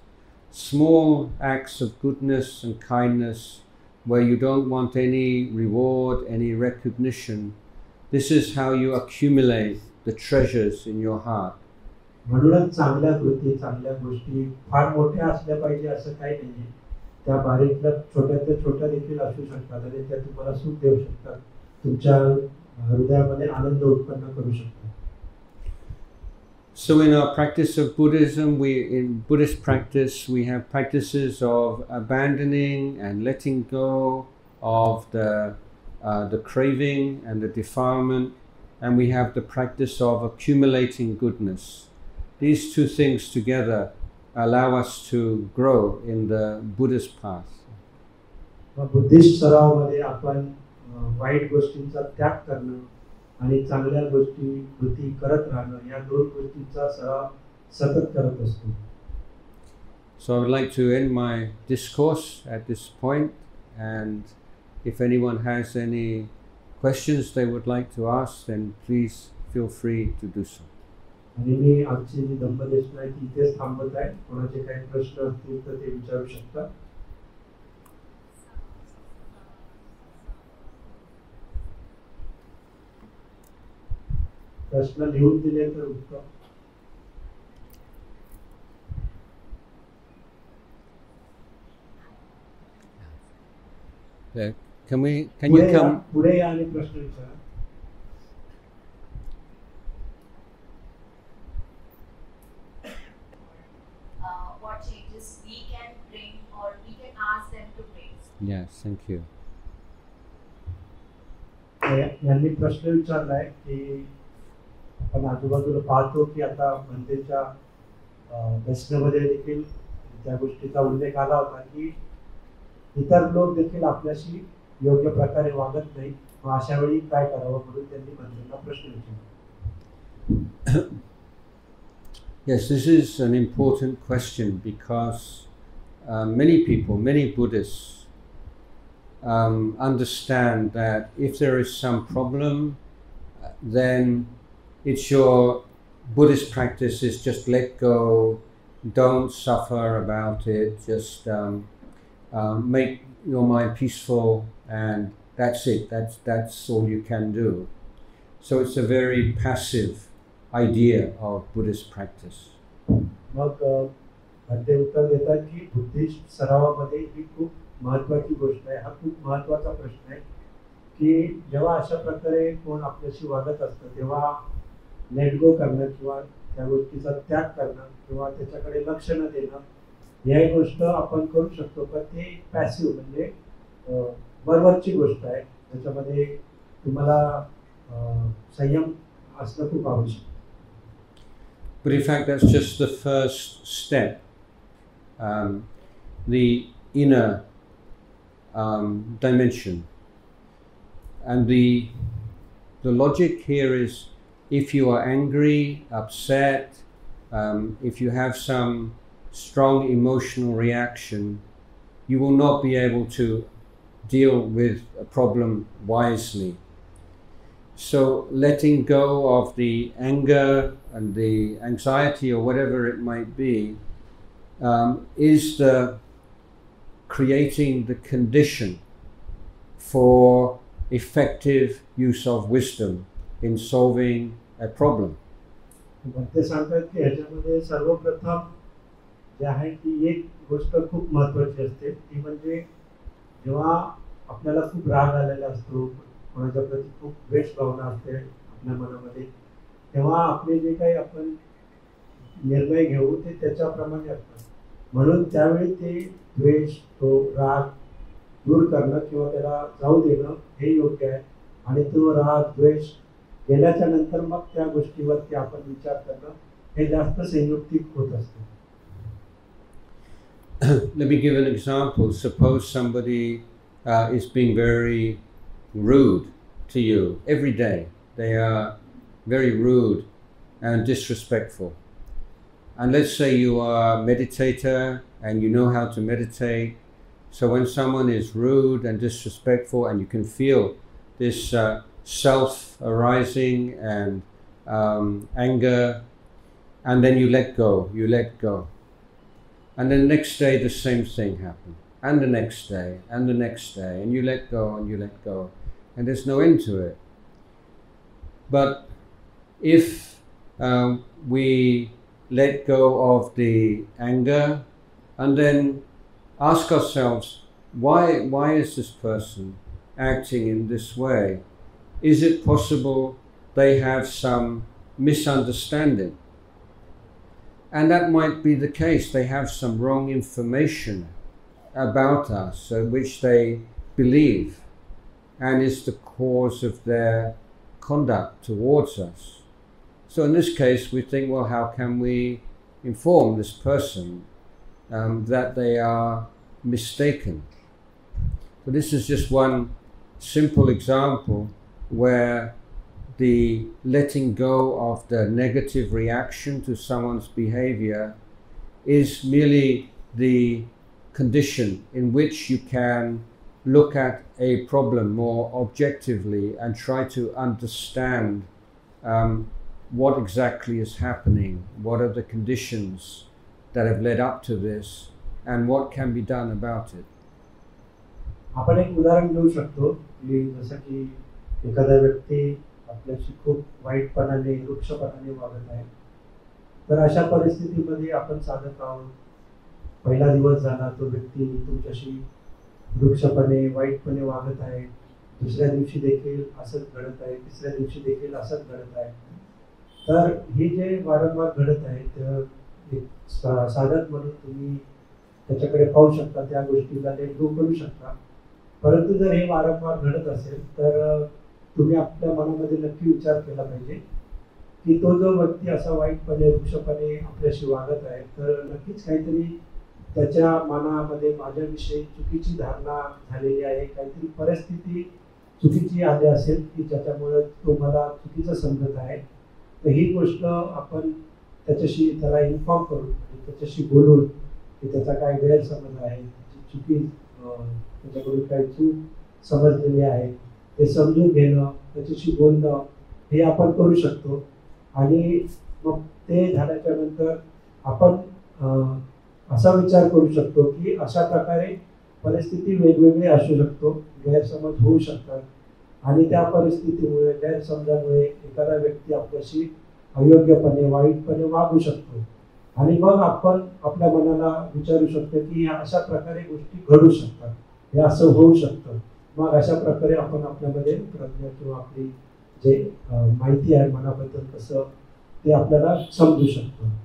small acts of goodness and kindness where you don't want any reward, any recognition. This is how you accumulate the treasures in your heart. म्हणूनच चांगल्या कृती, चांगल्या गोष्टी फार मोठ्या असल्या पाहिजे असं काही नाही. त्या बारीकल्या छोट्यातल्या छोट्या देखील असू शकतात आणि त्या तुम्हाला सुख देऊ शकतात, तुमच्या हृदयामध्ये आनंद उत्पन्न करू शकतात. So in our practice of Buddhism, in Buddhist practice, we have practices of abandoning and letting go of the craving and the defilement, and we have the practice of accumulating goodness. These two things together allow us to grow in the Buddhist path. Buddhist सरावामध्ये आपण वाईट गोष्टींचा त्याग करणं आणि चांगल्या गोष्टी कृती करत राहणं या दोन गोष्टींचा सराव सतत करत असतो. So I would like to end my discourse at this point, and if anyone has any questions they would like to ask, then please feel free to do so. आणि मी आमची जी धम्मदेशना आहे ती इथेच थांबत आहे. कोणाचे काही प्रश्न असतील तर ते विचारू शकता. प्रश्न लिहून दिले तर उत्तम. Can you come? पुढे या आणि प्रश्न विचारा. What changes we can bring or we can ask them to bring? Yes, thank you. यांनी प्रश्न विचारलाय की आपण आजूबाजूला पाहतो की आता मंदिरच्या दर्शनामध्ये देखील त्या गोष्टीचा उल्लेख आला होता की इतर लोक देखील आपल्याशी योग्य प्रकारे वागत नाही. मग अशा वेळी काय करावं म्हणून त्यांनी मंदिराला प्रश्न विचारला. Yes, this is an important question because many people, many Buddhists understand that if there is some problem, then it's your Buddhist practice is just let go, don't suffer about it, just make your mind peaceful, and that's it. That's all you can do. So it's a very passive idea of Buddhist practice. मग ते उत्तर देतात की Buddhist सरावामध्ये ही खूप महत्त्वाची गोष्ट आहे. हा खूप महत्त्वाचा प्रश्न आहे की जेव्हा अशा प्रकारे कोण आपल्याशी वागत असतं तेव्हा लेट गो करणं किंवा त्या गोष्टीचा त्याग करणं किंवा त्याच्याकडे लक्ष न देणं, ही गोष्ट आपण करू शकतो. पण ते पॅसिव्ह म्हणजे वरवरची गोष्ट आहे, त्याच्यामध्ये तुम्हाला संयम असणं खूप आवश्यक. But in fact, that's just the first step. The inner dimension. And the logic here is, if you are angry, upset, if you have some strong emotional reaction, you will not be able to deal with a problem wisely. So letting go of the anger and the anxiety or whatever it might be is the creating the condition for effective use of wisdom in solving a problem. ते सांगतात की ह्याच्यामध्ये सर्वप्रथम जे आहे की एक गोष्ट खूप महत्त्वाची असते, ती म्हणजे जेव्हा आपल्याला खूप राग आलेला असतो, कोणाच्या प्रती खूप द्वेष भावना असते आपल्या मनामध्ये, तेव्हा आपले जे काही आपण निर्णय घेऊ ते त्याच्याप्रमाणे असतात. म्हणून त्यावेळी ते द्वेष, तो राग दूर करणं किंवा त्याला जाऊ देणं हे योग्य आहे. आणि तो राग द्वेष गेल्याच्या नंतर मग त्या गोष्टीवरती आपण विचार करणं हे जास्त संयुक्तिक होत असतं. Let me give an example. Suppose somebody is being very rude to you every day. They are very rude and disrespectful. And let's say you are a meditator and you know how to meditate. So when someone is rude and disrespectful and you can feel this self arising and anger, and then you let go. And then the next day the same thing happened, and the next day, and the next day, and you let go, and there's no end to it. But if we let go of the anger and then ask ourselves, why is this person acting in this way? Is it possible they have some misunderstanding? And that might be the case. They have some wrong information about us, which they believe, and is the cause of their conduct towards us. So in this case, we think, well, how can we inform this person that they are mistaken? So this is just one simple example where the letting go of the negative reaction to someone's behavior is merely the condition in which you can look at a problem more objectively and try to understand what exactly is happening, what are the conditions that have led up to this, and what can be done about it. आपण एक उदाहरण देऊ शकतो की जसं की एखादा व्यक्ती आपल्याशी खूप वाईटपणाने, वृक्षपणाने वागत आहे. तर अशा परिस्थितीमध्ये आपण साधत आहोत. पहिला दिवस झाला, तो व्यक्ती तुमच्याशी वृक्षपणे, वाईटपणे वागत आहे. दुसऱ्या दिवशी देखील असंच घडत आहे, तिसऱ्या दिवशी देखील असंच घडत आहे. तर हे जे वारंवार घडत आहे, तर एक साधक म्हणून तुम्ही त्याच्याकडे पाहू शकता, त्या गोष्टीला लेट गो करू शकता. परंतु जर हे वारंवार घडत असेल तर तुम्ही आपल्या मनामध्ये नक्की विचार केला पाहिजे की तो जो व्यक्ती असा वाईटपणे, वृक्षपणे आपल्याशी वागत आहे, तर नक्कीच काहीतरी त्याच्या मनामध्ये माझ्याविषयी चुकीची धारणा झालेली आहे, काहीतरी परिस्थिती चुकीची आली असेल की ज्याच्यामुळे तो मला चुकीचं समजत आहे. तर ही गोष्ट आपण त्याच्याशी त्याला इन्फॉर्म करून, त्याच्याशी बोलून की त्याचा काय गैरसमज आहे, त्याची चुकी, त्याच्याकडून काही चूक समजलेली आहे ते समजून घेणं, त्याच्याशी बोलणं हे आपण करू शकतो. आणि मग ते झाल्याच्या नंतर आपण असा विचार करू शकतो की अशा प्रकारे परिस्थिती वेगवेगळी असू शकतो, गैरसमज होऊ शकतात आणि त्या परिस्थितीमुळे, गैरसमजामुळे एखादा व्यक्ती आपल्याशी अयोग्यपणे, वाईटपणे वागू शकतो. आणि मग आपण आपल्या मनाला विचारू शकतो की अशा प्रकारे गोष्टी घडू शकतात, हे असं होऊ शकतं. मग अशा प्रकारे आपण आपल्यामध्ये प्रज्ञा किंवा आपली जे माहिती आहे मनाबद्दल कसं ते आपल्याला समजू शकतं.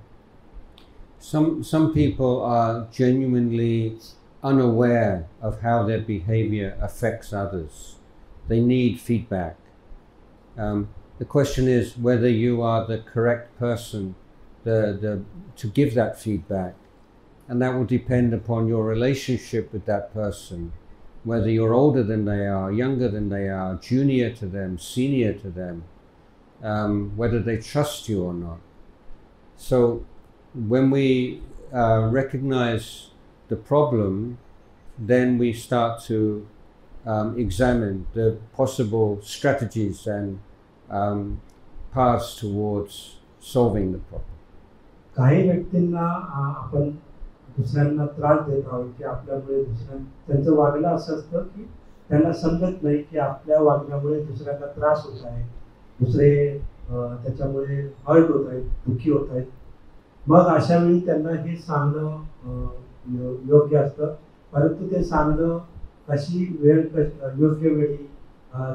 Some people are genuinely unaware of how their behavior affects others. They need feedback. The question is whether you are the correct person to give that feedback, and that will depend upon your relationship with that person, whether you're older than they are, younger than they are, junior to them, senior to them, whether they trust you or not. So when we recognize the problem, then we start to examine the possible strategies and paths towards solving the problem. काही व्यक्तींना आपण दुसऱ्यांना त्रास देत आहोत की आपल्यामुळे त्यांचं वागणं असं असतं की त्यांना समजत नाही की आपल्या वागण्यामुळे दुसऱ्यांना त्रास होत आहे, दुसरे त्याच्यामुळे हर्ट होत आहेत, दुःखी होत आहेत. मग अशा वेळी त्यांना हे सांगणं योग्य असतं, परंतु ते सांगणं कशी वेळ योग्य वेळी,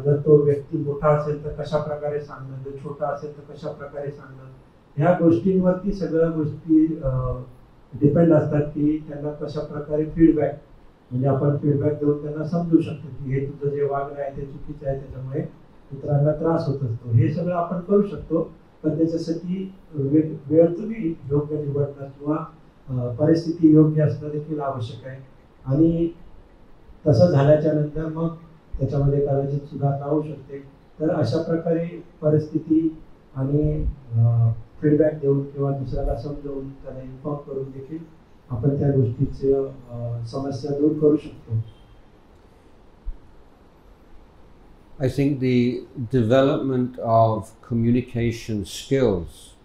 जर तो व्यक्ती मोठा असेल तर कशा प्रकारे सांगणं, जर छोटा असेल तर कशा प्रकारे सांगणं, ह्या गोष्टींवरती सगळ्या गोष्टी डिपेंड असतात की त्यांना कशा प्रकारे फीडबॅक, म्हणजे आपण फीडबॅक देऊन त्यांना समजू शकतो की हे तुझं जे वागणं आहे ते चुकीचं आहे, त्याच्यामुळे इतरांना त्रास होत असतो. हे सगळं आपण करू शकतो, पण त्याच्यासाठी वेळ तुम्ही योग्य निवडणं किंवा परिस्थिती योग्य असणं देखील आवश्यक आहे. आणि तसं झाल्याच्या नंतर मग त्याच्यामध्ये कदाचित सुधारणा होऊ शकते. तर अशा प्रकारे परिस्थिती आणि फीडबॅक देऊन किंवा दुसऱ्याला समजावून त्याला इन्फॉर्म करून देखील आपण त्या गोष्टीची समस्या दूर करू शकतो. I think the development of communication skills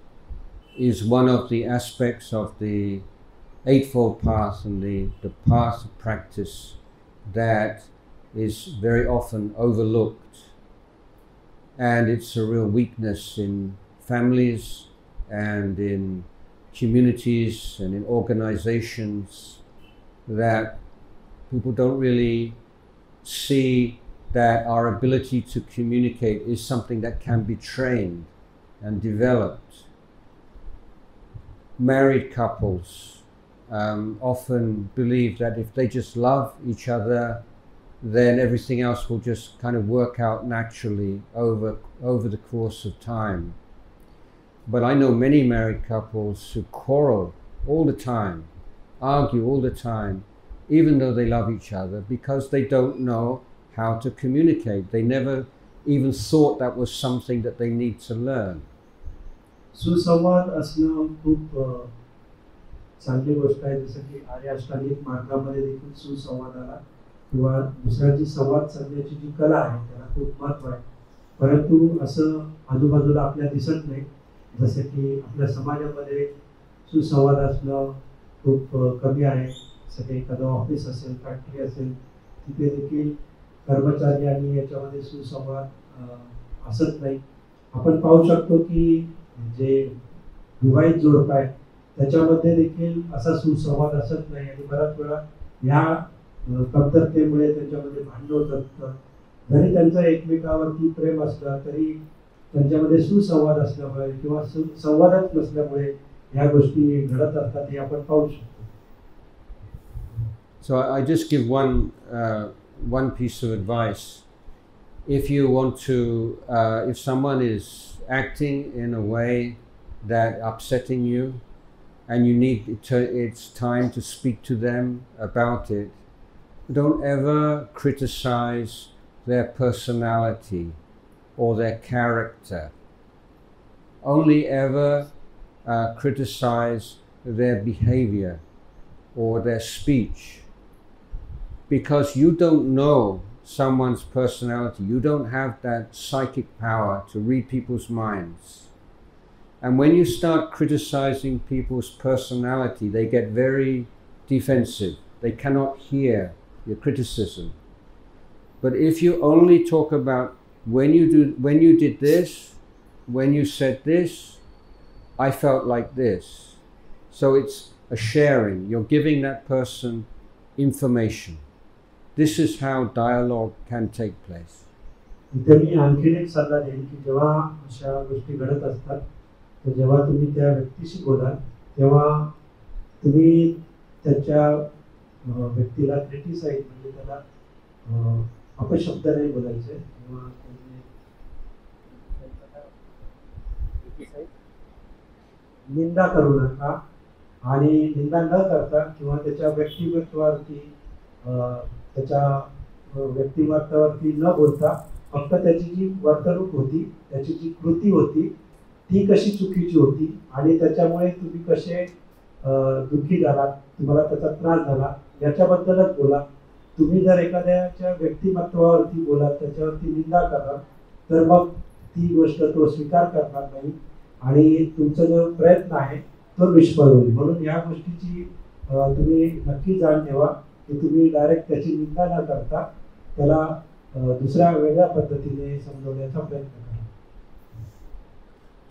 is one of the aspects of the Eightfold Path and the path of practice that is very often overlooked, and it's a real weakness in families and in communities and in organizations, that people don't really see that our ability to communicate is something that can be trained and developed. Married couples often believe that if they just love each other, then everything else will just kind of work out naturally over the course of time. But I know many married couples who quarrel all the time, argue all the time, even though they love each other, because they don't know how to communicate. They never even thought that was something that they need to learn. सुसंवाद असणं खूप चांगली गोष्ट आहे. जसं की आर्य अष्टांगिक मार्गामध्ये देखील सुसंवादाला किंवा दुसऱ्याची संवाद साधण्याची जी कला आहे त्याला खूप महत्त्व आहे. परंतु असं आजूबाजूला आपल्या दिसत नाही. जसं की आपल्या समाजामध्ये सुसंवाद असणं खूप कमी आहे. जसं की एखादं ऑफिस असेल, फॅक्टरी असेल, तिथे देखील कर्मचारी आणि याच्यामध्ये सुसंवाद असत नाही. आपण पाहू शकतो की जे विवाहित जोडप आहे त्याच्यामध्ये देखील असा सुसंवाद असत नाही आणि बऱ्याच वेळा ह्या कमतरतेमुळे त्यांच्यामध्ये भांडण होत असतं. जरी त्यांचं एकमेकावरती प्रेम असलं तरी त्यांच्यामध्ये सुसंवाद असल्यामुळे किंवा संवादच नसल्यामुळे ह्या गोष्टी घडत असतात हे आपण पाहू शकतो. So I just give one piece of advice. If you want to, if someone is acting in a way that upsetting you, and you need it's time to speak to them about it, don't ever criticize their personality or their character. Only ever criticize their behavior or their speech, because you don't know someone's personality. You don't have that psychic power to read people's minds. And when you start criticizing people's personality, they get very defensive. They cannot hear your criticism. But if you only talk about when you did this, when you said this, I felt like this. So it's a sharing. You're giving that person information. This is how dialogue can take place. इथे मी आणखी एक सल्ला देईन की जेव्हा अशा गोष्टी घडत असतात तर जेव्हा तुम्ही त्या व्यक्तीशी बोलाल तेव्हा तुम्ही त्याच्या व्यक्तीला क्रिटिसाइज म्हणजे त्याला अपशब्द नाही बोलायचे किंवा निंदा करू नका आणि निंदा न करता किंवा त्याच्या व्यक्तिमत्वावरती न बोलता फक्त त्याची जी वर्तणूक होती त्याची जी कृती होती ती कशी चुकीची होती आणि त्याच्यामुळे तुम्ही कसे दुःखी झालात तुम्हाला त्याचा त्रास झाला याच्याबद्दलच बोला. तुम्ही जर एखाद्याच्या व्यक्तिमत्वावरती बोलाल त्याच्यावरती निंदा कराल तर मग ती गोष्ट तो स्वीकार करणार नाही आणि तुमचा जो प्रयत्न आहे तो निष्फळ होईल. म्हणून या गोष्टीची तुम्ही नक्की जाण ठेवा की तुम्ही डायरेक्ट त्याची निंदा न करता त्याला दुसऱ्या वेगळ्या पद्धतीने समजवण्याचा प्रयत्न करा.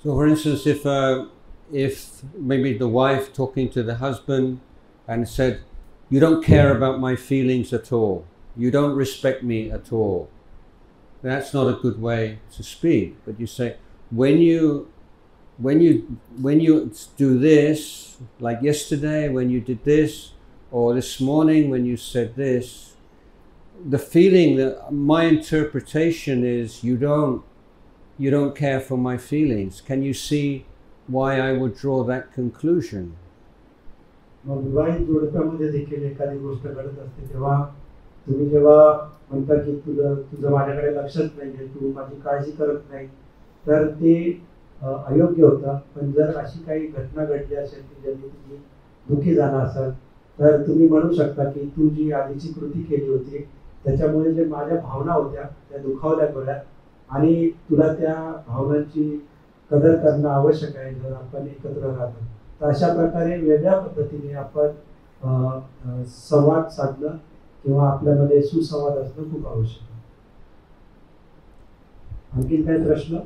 So for instance, if maybe the wife talking to the husband and said, "You don't care about my feelings at all. You don't respect me at all." That's not a good way to speak. But you say, when you do this, like yesterday when you did this, or this morning when you said this, the feeling that my interpretation is you don't care for my feelings. Can you see why I would draw that conclusion? मग विवाहित जोडप्यामध्ये देखील एखादी गोष्ट घडत असते तेव्हा तुम्ही जेव्हा म्हणता की तुझं माझ्याकडे लक्षच नाहीये, तू माझी काळजी करत नाही, तर ते अयोग्य होतं. पण जर अशी काही घटना घडली असेल की ज्याने तुम्ही दुःखी झाला असाल तर तुम्ही म्हणू शकता की तू जी आधीची कृती केली होती त्याच्यामुळे जे माझ्या भावना होत्या त्या दुखावल्या गेल्या आणि तुला त्या भावनांची कदर करणं आवश्यक आहे जर आपण एकत्र राहतो. तर अशा प्रकारे वेगळ्या पद्धतीने आपण संवाद साधणं किंवा आपल्यामध्ये सुसंवाद असणं खूप आवश्यक आहे. आणखीन काही प्रश्न?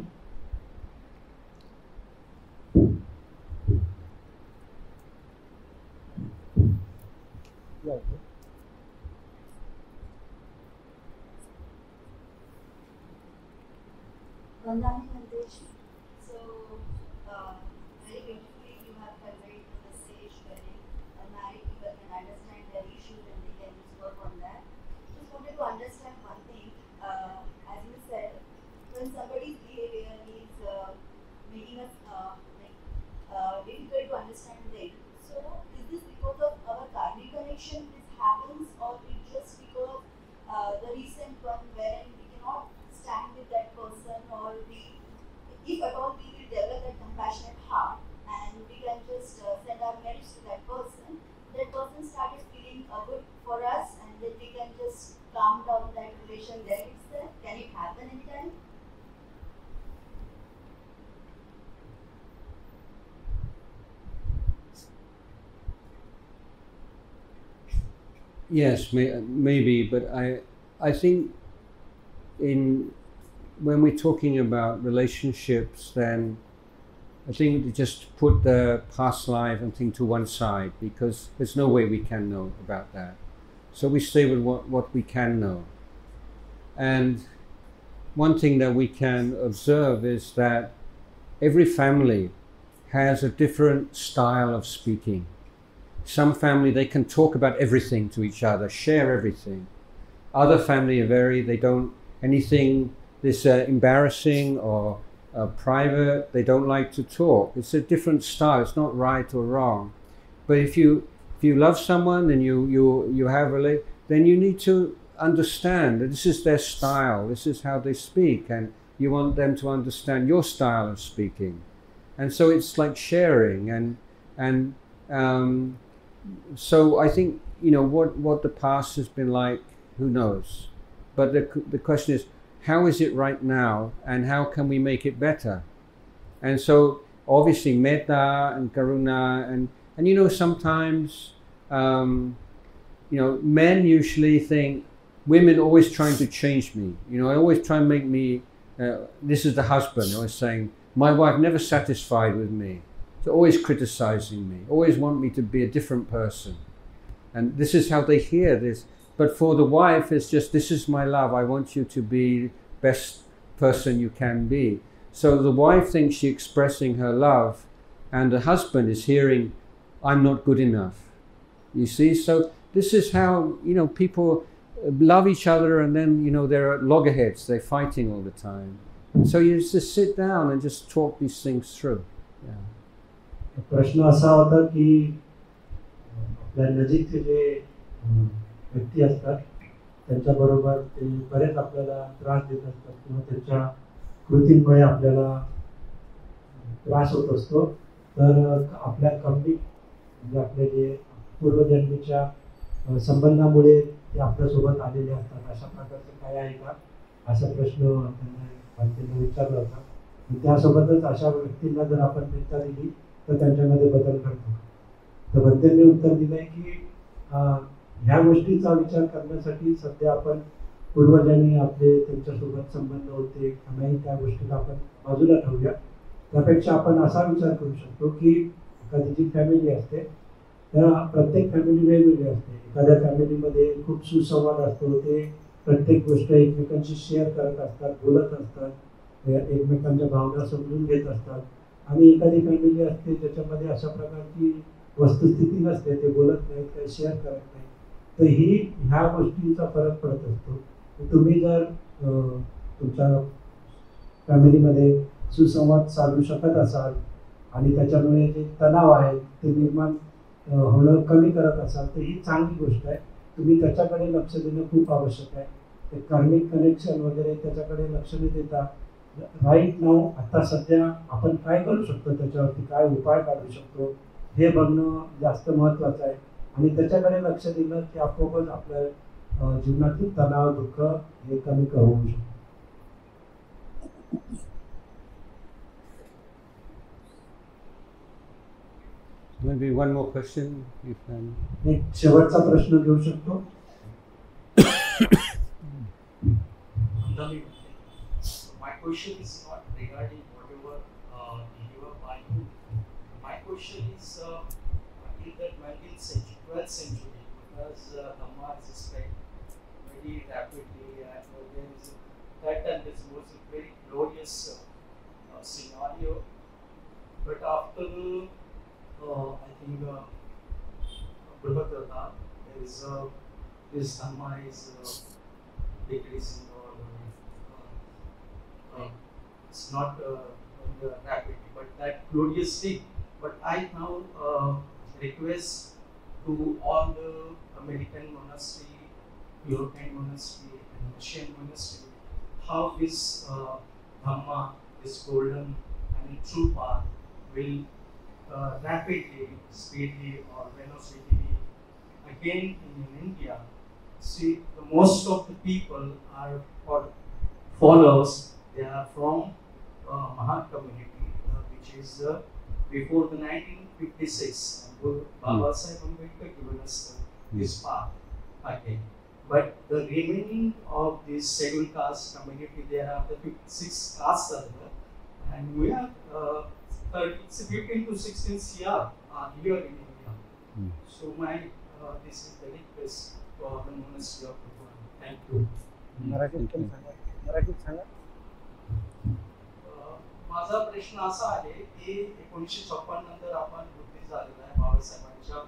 Vandana Mandesh. So, very beautifully you have conveyed the message wherein married people can understand their issues and they can just work on that. Just wanted to understand one thing. As you said, when somebody's behavior is making us difficult to understand them. So, is this because of our karmic connection this happens, or it just because the recent one wherein we cannot stand with that person, or if at all we will develop that compassionate heart and we can just send our merits to that person started feeling good for us and then we can just calm down that relation there itself. Can it happen anytime? Yes, maybe, but I think when we're talking about relationships, then I think to just put the past life and thing to one side, because there's no way we can know about that. So we stay with what we can know. And one thing that we can observe is that every family has a different style of speaking. Some family, they can talk about everything to each other, share everything. Other family they don't, anything this embarrassing or private, they don't like to talk. It's a different style. It's not right or wrong. But if you love someone and you have then you need to understand that this is their style. This is how they speak, and you want them to understand your style of speaking. And so it's like sharing, and so I think what the past has been like, who knows? But the question is, how is it right now, and how can we make it better? And so obviously metta and karuna, and sometimes men usually think women always trying to change me. Always try and make me. This is the husband always saying, my wife never satisfied with me. So always criticizing me, always want me to be a different person. And this is how they hear this. But for the wife, it's just, this is my love. I want you to be best person you can be. So the wife thinks she's expressing her love, and the husband is hearing, I'm not good enough. You see? So this is how, people love each other, and then, they're at loggerheads, they're fighting all the time. So you just sit down and just talk these things through. Yeah. प्रश्न असा होता की आपल्या नजीकचे जे व्यक्ती असतात त्यांच्याबरोबर ते बरेच आपल्याला त्रास देत असतात किंवा त्यांच्या कृतींमुळे आपल्याला त्रास होत असतो. तर आपल्या कंप्लीट म्हणजे आपले जे पूर्वजन्मीच्या संबंधामुळे ते आपल्यासोबत आलेले असतात, अशा प्रकारचं काय आहे का, असा प्रश्न त्यांना विचारला होता. त्यासोबतच अशा व्यक्तींना जर आपण मित्रता दिली तर त्यांच्यामध्ये बदल घडतो. तर बंतेंनी उत्तर दिलंय की ह्या गोष्टीचा विचार करण्यासाठी सध्या आपण पूर्वजांनी आपले त्यांच्यासोबत संबंध होते का नाही त्या गोष्टीला आपण बाजूला ठेवूया. त्यापेक्षा आपण असा विचार करू शकतो की एखादी जी फॅमिली असते त्या प्रत्येक फॅमिली वेगवेगळी असते. एखाद्या फॅमिलीमध्ये खूप सुसंवाद असतो, ते प्रत्येक गोष्ट एकमेकांशी शेअर करत असतात, बोलत असतात, एकमेकांच्या भावना समजून घेत असतात. आणि एखादी फॅमिली असते ज्याच्यामध्ये अशा प्रकारची वस्तुस्थिती नसते, ते बोलत नाहीत, काही शेअर करत नाही. तर ह्या गोष्टींचा फरक पडत असतो. तुम्ही जर तुमच्या फॅमिलीमध्ये सुसंवाद साधू शकत असाल आणि त्याच्यामुळे जे तणाव आहेत ते निर्माण होणं कमी करत असाल तर ही चांगली गोष्ट आहे. तुम्ही त्याच्याकडे लक्ष देणं खूप आवश्यक आहे. ते कार्मिक कनेक्शन वगैरे त्याच्याकडे लक्ष न देता राईट नाऊ आता सध्या आपण काय करू शकतो, त्याच्यावरती काय उपाय काढू शकतो हे बघणं जास्त महत्त्वाचं आहे. आणि त्याच्याकडे लक्ष दिलं की आपोआपच आपल्या जीवनातील तणाव दुःख हे कमी होऊ शकतो. Maybe one more question, you can. एक शेवटचा प्रश्न घेऊ शकतो. My question is not regarding whatever you are buying. My question is in the 12th century, because Dhamma is spread very rapidly, and there is that time this was a very glorious scenario. But after I think Brahadata, there is this Dhamma is decreasing or it's not rapidly, but that gloriously. But I now request to all the American monastery, European monastery, and Russian monastery, how this Dhamma, this golden and true path will rapidly, speedily or velocity again in India. See, most of the people are followers. They are from Mahar community, which is before the 1956. And Baba Sahib Ambedkar given us this path again. But the remaining of this scheduled caste community, there are the 56 castes are there, and we are 15 to 16 CR here in India. So my this is the request to our monastery of the world. Thank you. मराठीत सांगा. माझा प्रश्न असा आहे की 1956 नंतर आपण Buddhist झालेला आहे. बाबासाहेबांच्या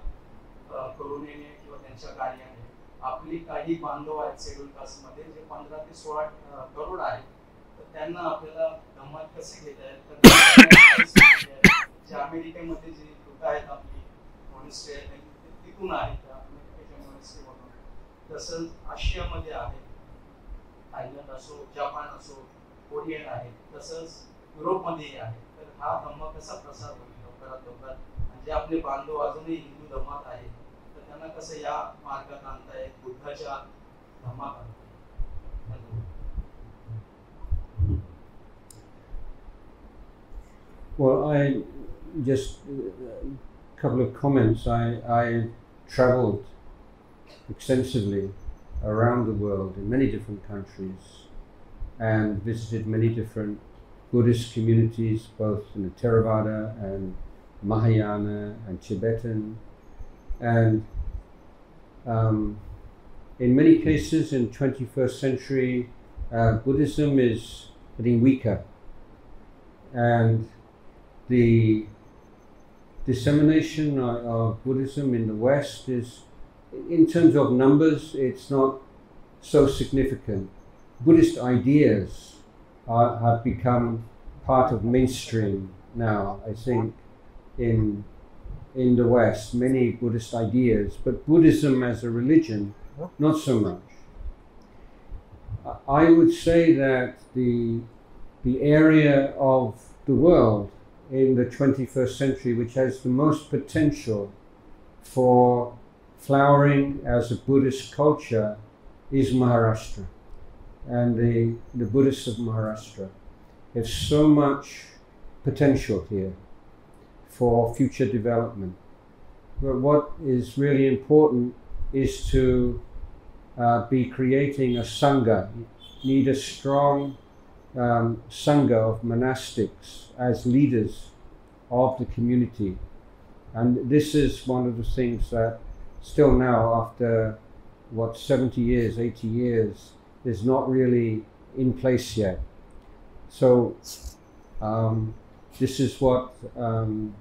करुणेने किंवा त्यांच्या कार्याने आपली काही बांधव आहेत शेड्यूल कास्ट मध्ये जे 15 ते 16 करोड आहेत. तर त्यांना आपल्याला धम्मात कसे घेता येईल? जे अमेरिकेमध्ये जी लोक आहेत आपली मॉनिस्ट्री आहेत तिथून आहेत अमेरिकेच्या मॉनिस्ट्री म्हणून, तसंच आशियामध्ये आहेत, थायलंड असो, जपान असो, कोरियन आहेत, तसंच युरोपमध्येही आहे. तर हा धम्म कसा प्रसार होईल लवकरात लवकर, म्हणजे आपले बांधव अजूनही हिंदू धर्मात आहेत तर त्यांना कसं या मार्गात आणता येईल, बुद्धाच्या धर्मात आणता येईल? Well, I just a couple of comments. I traveled extensively around the world in many different countries and visited many different Buddhist communities, both in the Theravada and Mahayana and Tibetan, and in many cases in 21st century Buddhism is getting weaker. and the dissemination of Buddhism in the West is, in terms of numbers, it's not so significant. Buddhist ideas have become part of mainstream now, I think, in the West, many Buddhist ideas, but Buddhism as a religion, not so much. I would say that the area of the world in the 21st century which has the most potential for flowering as a Buddhist culture is Maharashtra and the Buddhists of Maharashtra. There's so much potential here for future development. But what is really important is to be creating a Sangha. You need a strong Sangha of monastics as leaders of the community. And this is one of the things that still now, after 70 years, 80 years, is not really in place yet. So this is what I'm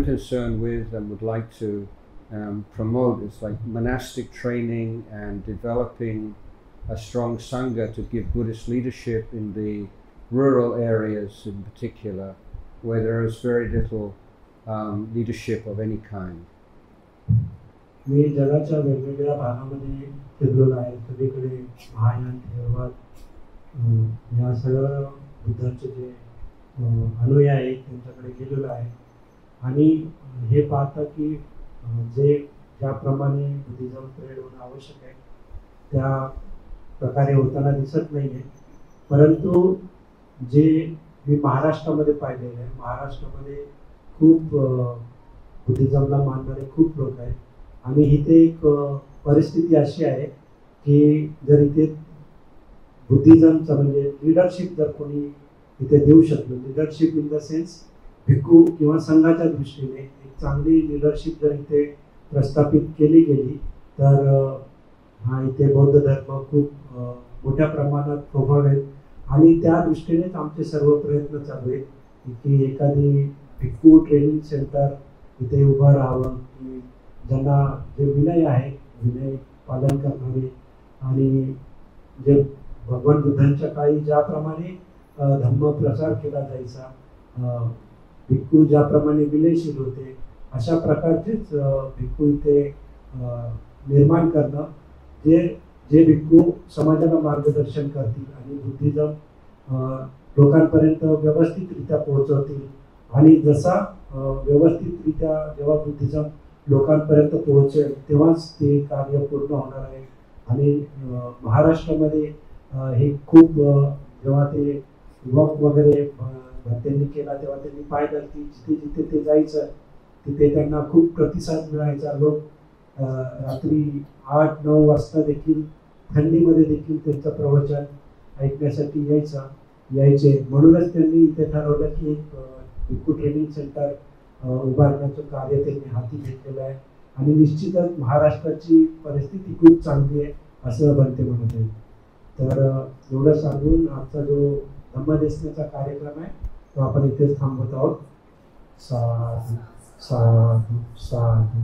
concerned with and would like to promote. It's like monastic training and developing a strong Sangha to give Buddhist leadership in the rural areas in particular, where there is very little leadership of any kind. मी जगाच्या वेगवेगळ्या भागामध्ये फिरलेलो आहे. सगळीकडे महायान थेरवाद या सगळं बुद्धांचे जे अनुयायी आहेत त्यांच्याकडे गेलेलो आहे आणि हे पाहता की जे ज्याप्रमाणे बुद्धिझम स्प्रेड होणं आवश्यक आहे त्या प्रकारे होताना दिसत नाही आहे. परंतु जे मी महाराष्ट्रामध्ये पाहिलेलं आहे, महाराष्ट्रामध्ये खूप बुद्धिझमला मानणारे खूप लोक आहेत आणि इथे एक परिस्थिती अशी आहे की जर इथे बुद्धिझमचं म्हणजे लीडरशिप जर कोणी इथे देऊ शकलं, लीडरशिप इन द सेन्स भिक्खू किंवा संघाच्या दृष्टीने एक चांगली लीडरशिप जर इथे प्रस्थापित केली गेली तर हा इथे बौद्ध धर्म खूप मोठ्या प्रमाणात प्रभावेल आणि त्या दृष्टीनेच आमचे सर्व प्रयत्न चालू आहेत की एखादी भिक्खू ट्रेनिंग सेंटर इथे उभं राहावं की ज्यांना जे विनय आहे, विनय पालन करणारे आणि जे भगवान बुद्धांच्या काळी ज्याप्रमाणे धम्म प्रसार केला जायचा, भिक्खू ज्याप्रमाणे विनयशील होते, अशा प्रकारचेच भिक्खू इथे निर्माण करणं, जे भिक्खू समाजाला मार्गदर्शन करतील आणि बुद्धिझम लोकांपर्यंत व्यवस्थितरित्या पोहोचवतील आणि जसा व्यवस्थितरित्या जेव्हा बुद्धिझम लोकांपर्यंत पोहोचेल तेव्हाच ते कार्य पूर्ण होणार आहे. आणि महाराष्ट्रामध्ये हे खूप जेव्हा ते वॉक वगैरे त्यांनी केला तेव्हा त्यांनी पाहिलं की जिथे जिथे ते जायचं तिथे त्यांना खूप प्रतिसाद मिळायचा. लोक रात्री 8-9 वाजता देखील थंडीमध्ये देखील त्यांचं प्रवचन ऐकण्यासाठी यायचे. म्हणूनच त्यांनी इथे ठरवलं की एक भिक्खू ट्रेनिंग सेंटर उभारण्याचं कार्य त्यांनी हाती घेतलेलं आहे आणि निश्चितच महाराष्ट्राची परिस्थिती खूप चांगली आहे असं बनते म्हणत आहे. तर एवढं सांगून आजचा जो धम्मदेशनाचा कार्यक्रम आहे तो आपण इथेच थांबवत आहोत. साधू साधू साधू.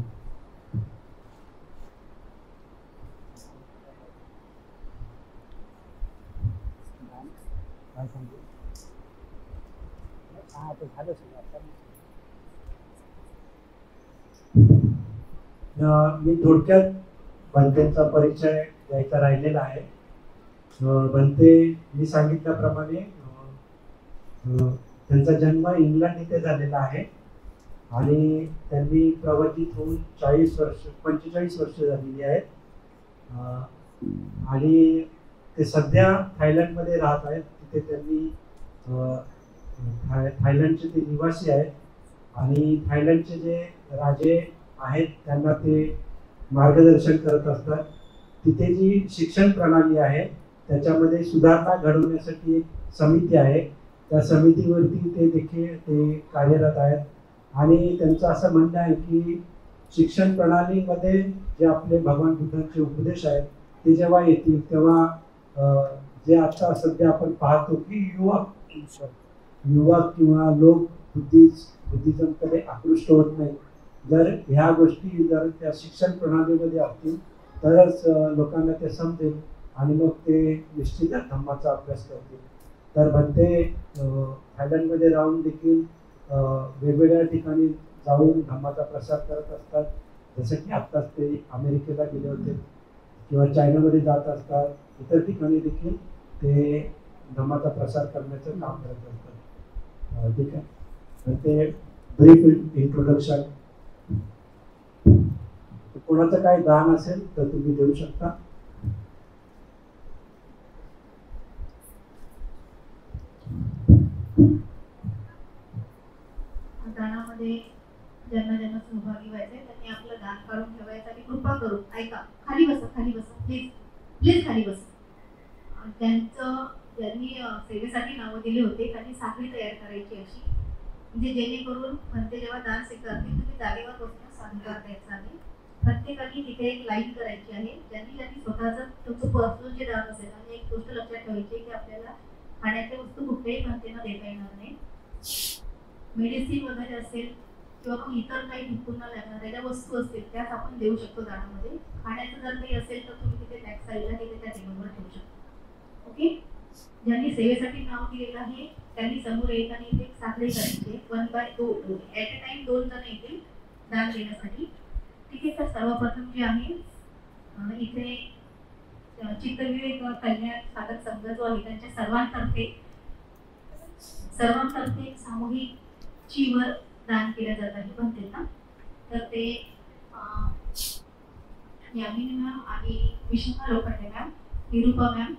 मी थोडक्यात बंतेंचा परिचय द्यायचा राहिलेला आहे. बंते मी सांगितल्याप्रमाणे त्यांचा जन्म इंग्लंड इथे झालेला आहे आणि त्यांनी प्रवचित होऊन 45 वर्ष झालेली आहेत आणि ते सध्या थायलंडमध्ये राहत आहेत. तिथे त्यांनी थायलंडचे ते निवासी आहेत आणि थायलंडचे जे राजे आहेत त्यांना ते मार्गदर्शन करत असतात. तिथे जी शिक्षण प्रणाली आहे त्याच्यामध्ये सुधारणा घडवण्यासाठी एक समिती आहे. त्या समितीवरती ते कार्यरत आहेत आणि त्यांचं असं म्हणणं आहे की शिक्षण प्रणालीमध्ये जे आपले भगवान बुद्धांचे उपदेश आहेत ते जेव्हा येतील तेव्हा जे आता सध्या आपण पाहतो की युवक युवक किंवा लोक बुद्धिझमकडे आकृष्ट होत नाही. जर ह्या गोष्टी जर त्या शिक्षण प्रणालीमध्ये असतील तरच लोकांना ते समजेल आणि मग ते निश्चितच धम्माचा अभ्यास करतील. तर म्हणते थायलंडमध्ये राहून देखील वेगवेगळ्या ठिकाणी जाऊन धम्माचा प्रसार करत असतात. जसं की आत्ताच ते अमेरिकेला गेले होते किंवा चायनामध्ये जात असतात. इतर ठिकाणी देखील ते धम्माचा प्रसार करण्याचं काम करत असतात. ठीक आहे. तर ते ब्रीफ इंट्रोडक्शन. कोणाचं काही दान असेल तर तुम्ही देऊ शकता. दानामध्ये ज्यांना ज्यांना सहभागी व्हायचंय त्यांनी आपलं दान काढून ठेवायचं आणि कृपा करून ऐका, खाली बसा प्लीज प्लीज खाली बसा. ज्यांनी सेवेसाठी नावं दिली होते त्यांनी साखळी तयार करायची अशी, म्हणजे जेणेकरून म्हणते जेव्हा दान स्वीकारतील तुम्ही जागेवर बसून स्वीकार द्यायचा आहे. प्रत्येकाने तिथे एक लाईन करायची आहे. ज्यांनी स्वतःचं तुमचं पर्सनल जे दान असेल आणि एक गोष्ट लक्षात ठेवायची की आपल्याला खाण्याच्या वस्तू कुठल्याही म्हणतेना देता येणार नाही. मेडिसिन वगैरे असेल किंवा मग इतर काही विकून लागणाऱ्या ज्या वस्तू असतील त्याच आपण देऊ शकतो दानामध्ये. खाण्याचं जर काही असेल तर तुम्ही तिथे बॅक साईडला तिथे त्या टेबलवर ठेवू शकता. ओके. ज्यांनी सेवेसाठी नाव दिलेलं आहे त्यांनी समोर येत आणि इथे साखळी करायची. 1/2 ॲट अ टाइम 2 जण येतील दान देण्यासाठी. ठीक आहे. तर सर्वप्रथम जे आहे इथे चित्तविवेक कल्याण साधक संघ जो आहे त्यांच्या सर्वांतर्फे सामूहिक चीवर दान केलं जात आहे म्हणते ना. तर ते यामिनी मॅम आणि विशाखा लोखंडे मॅम, निरूपा मॅम,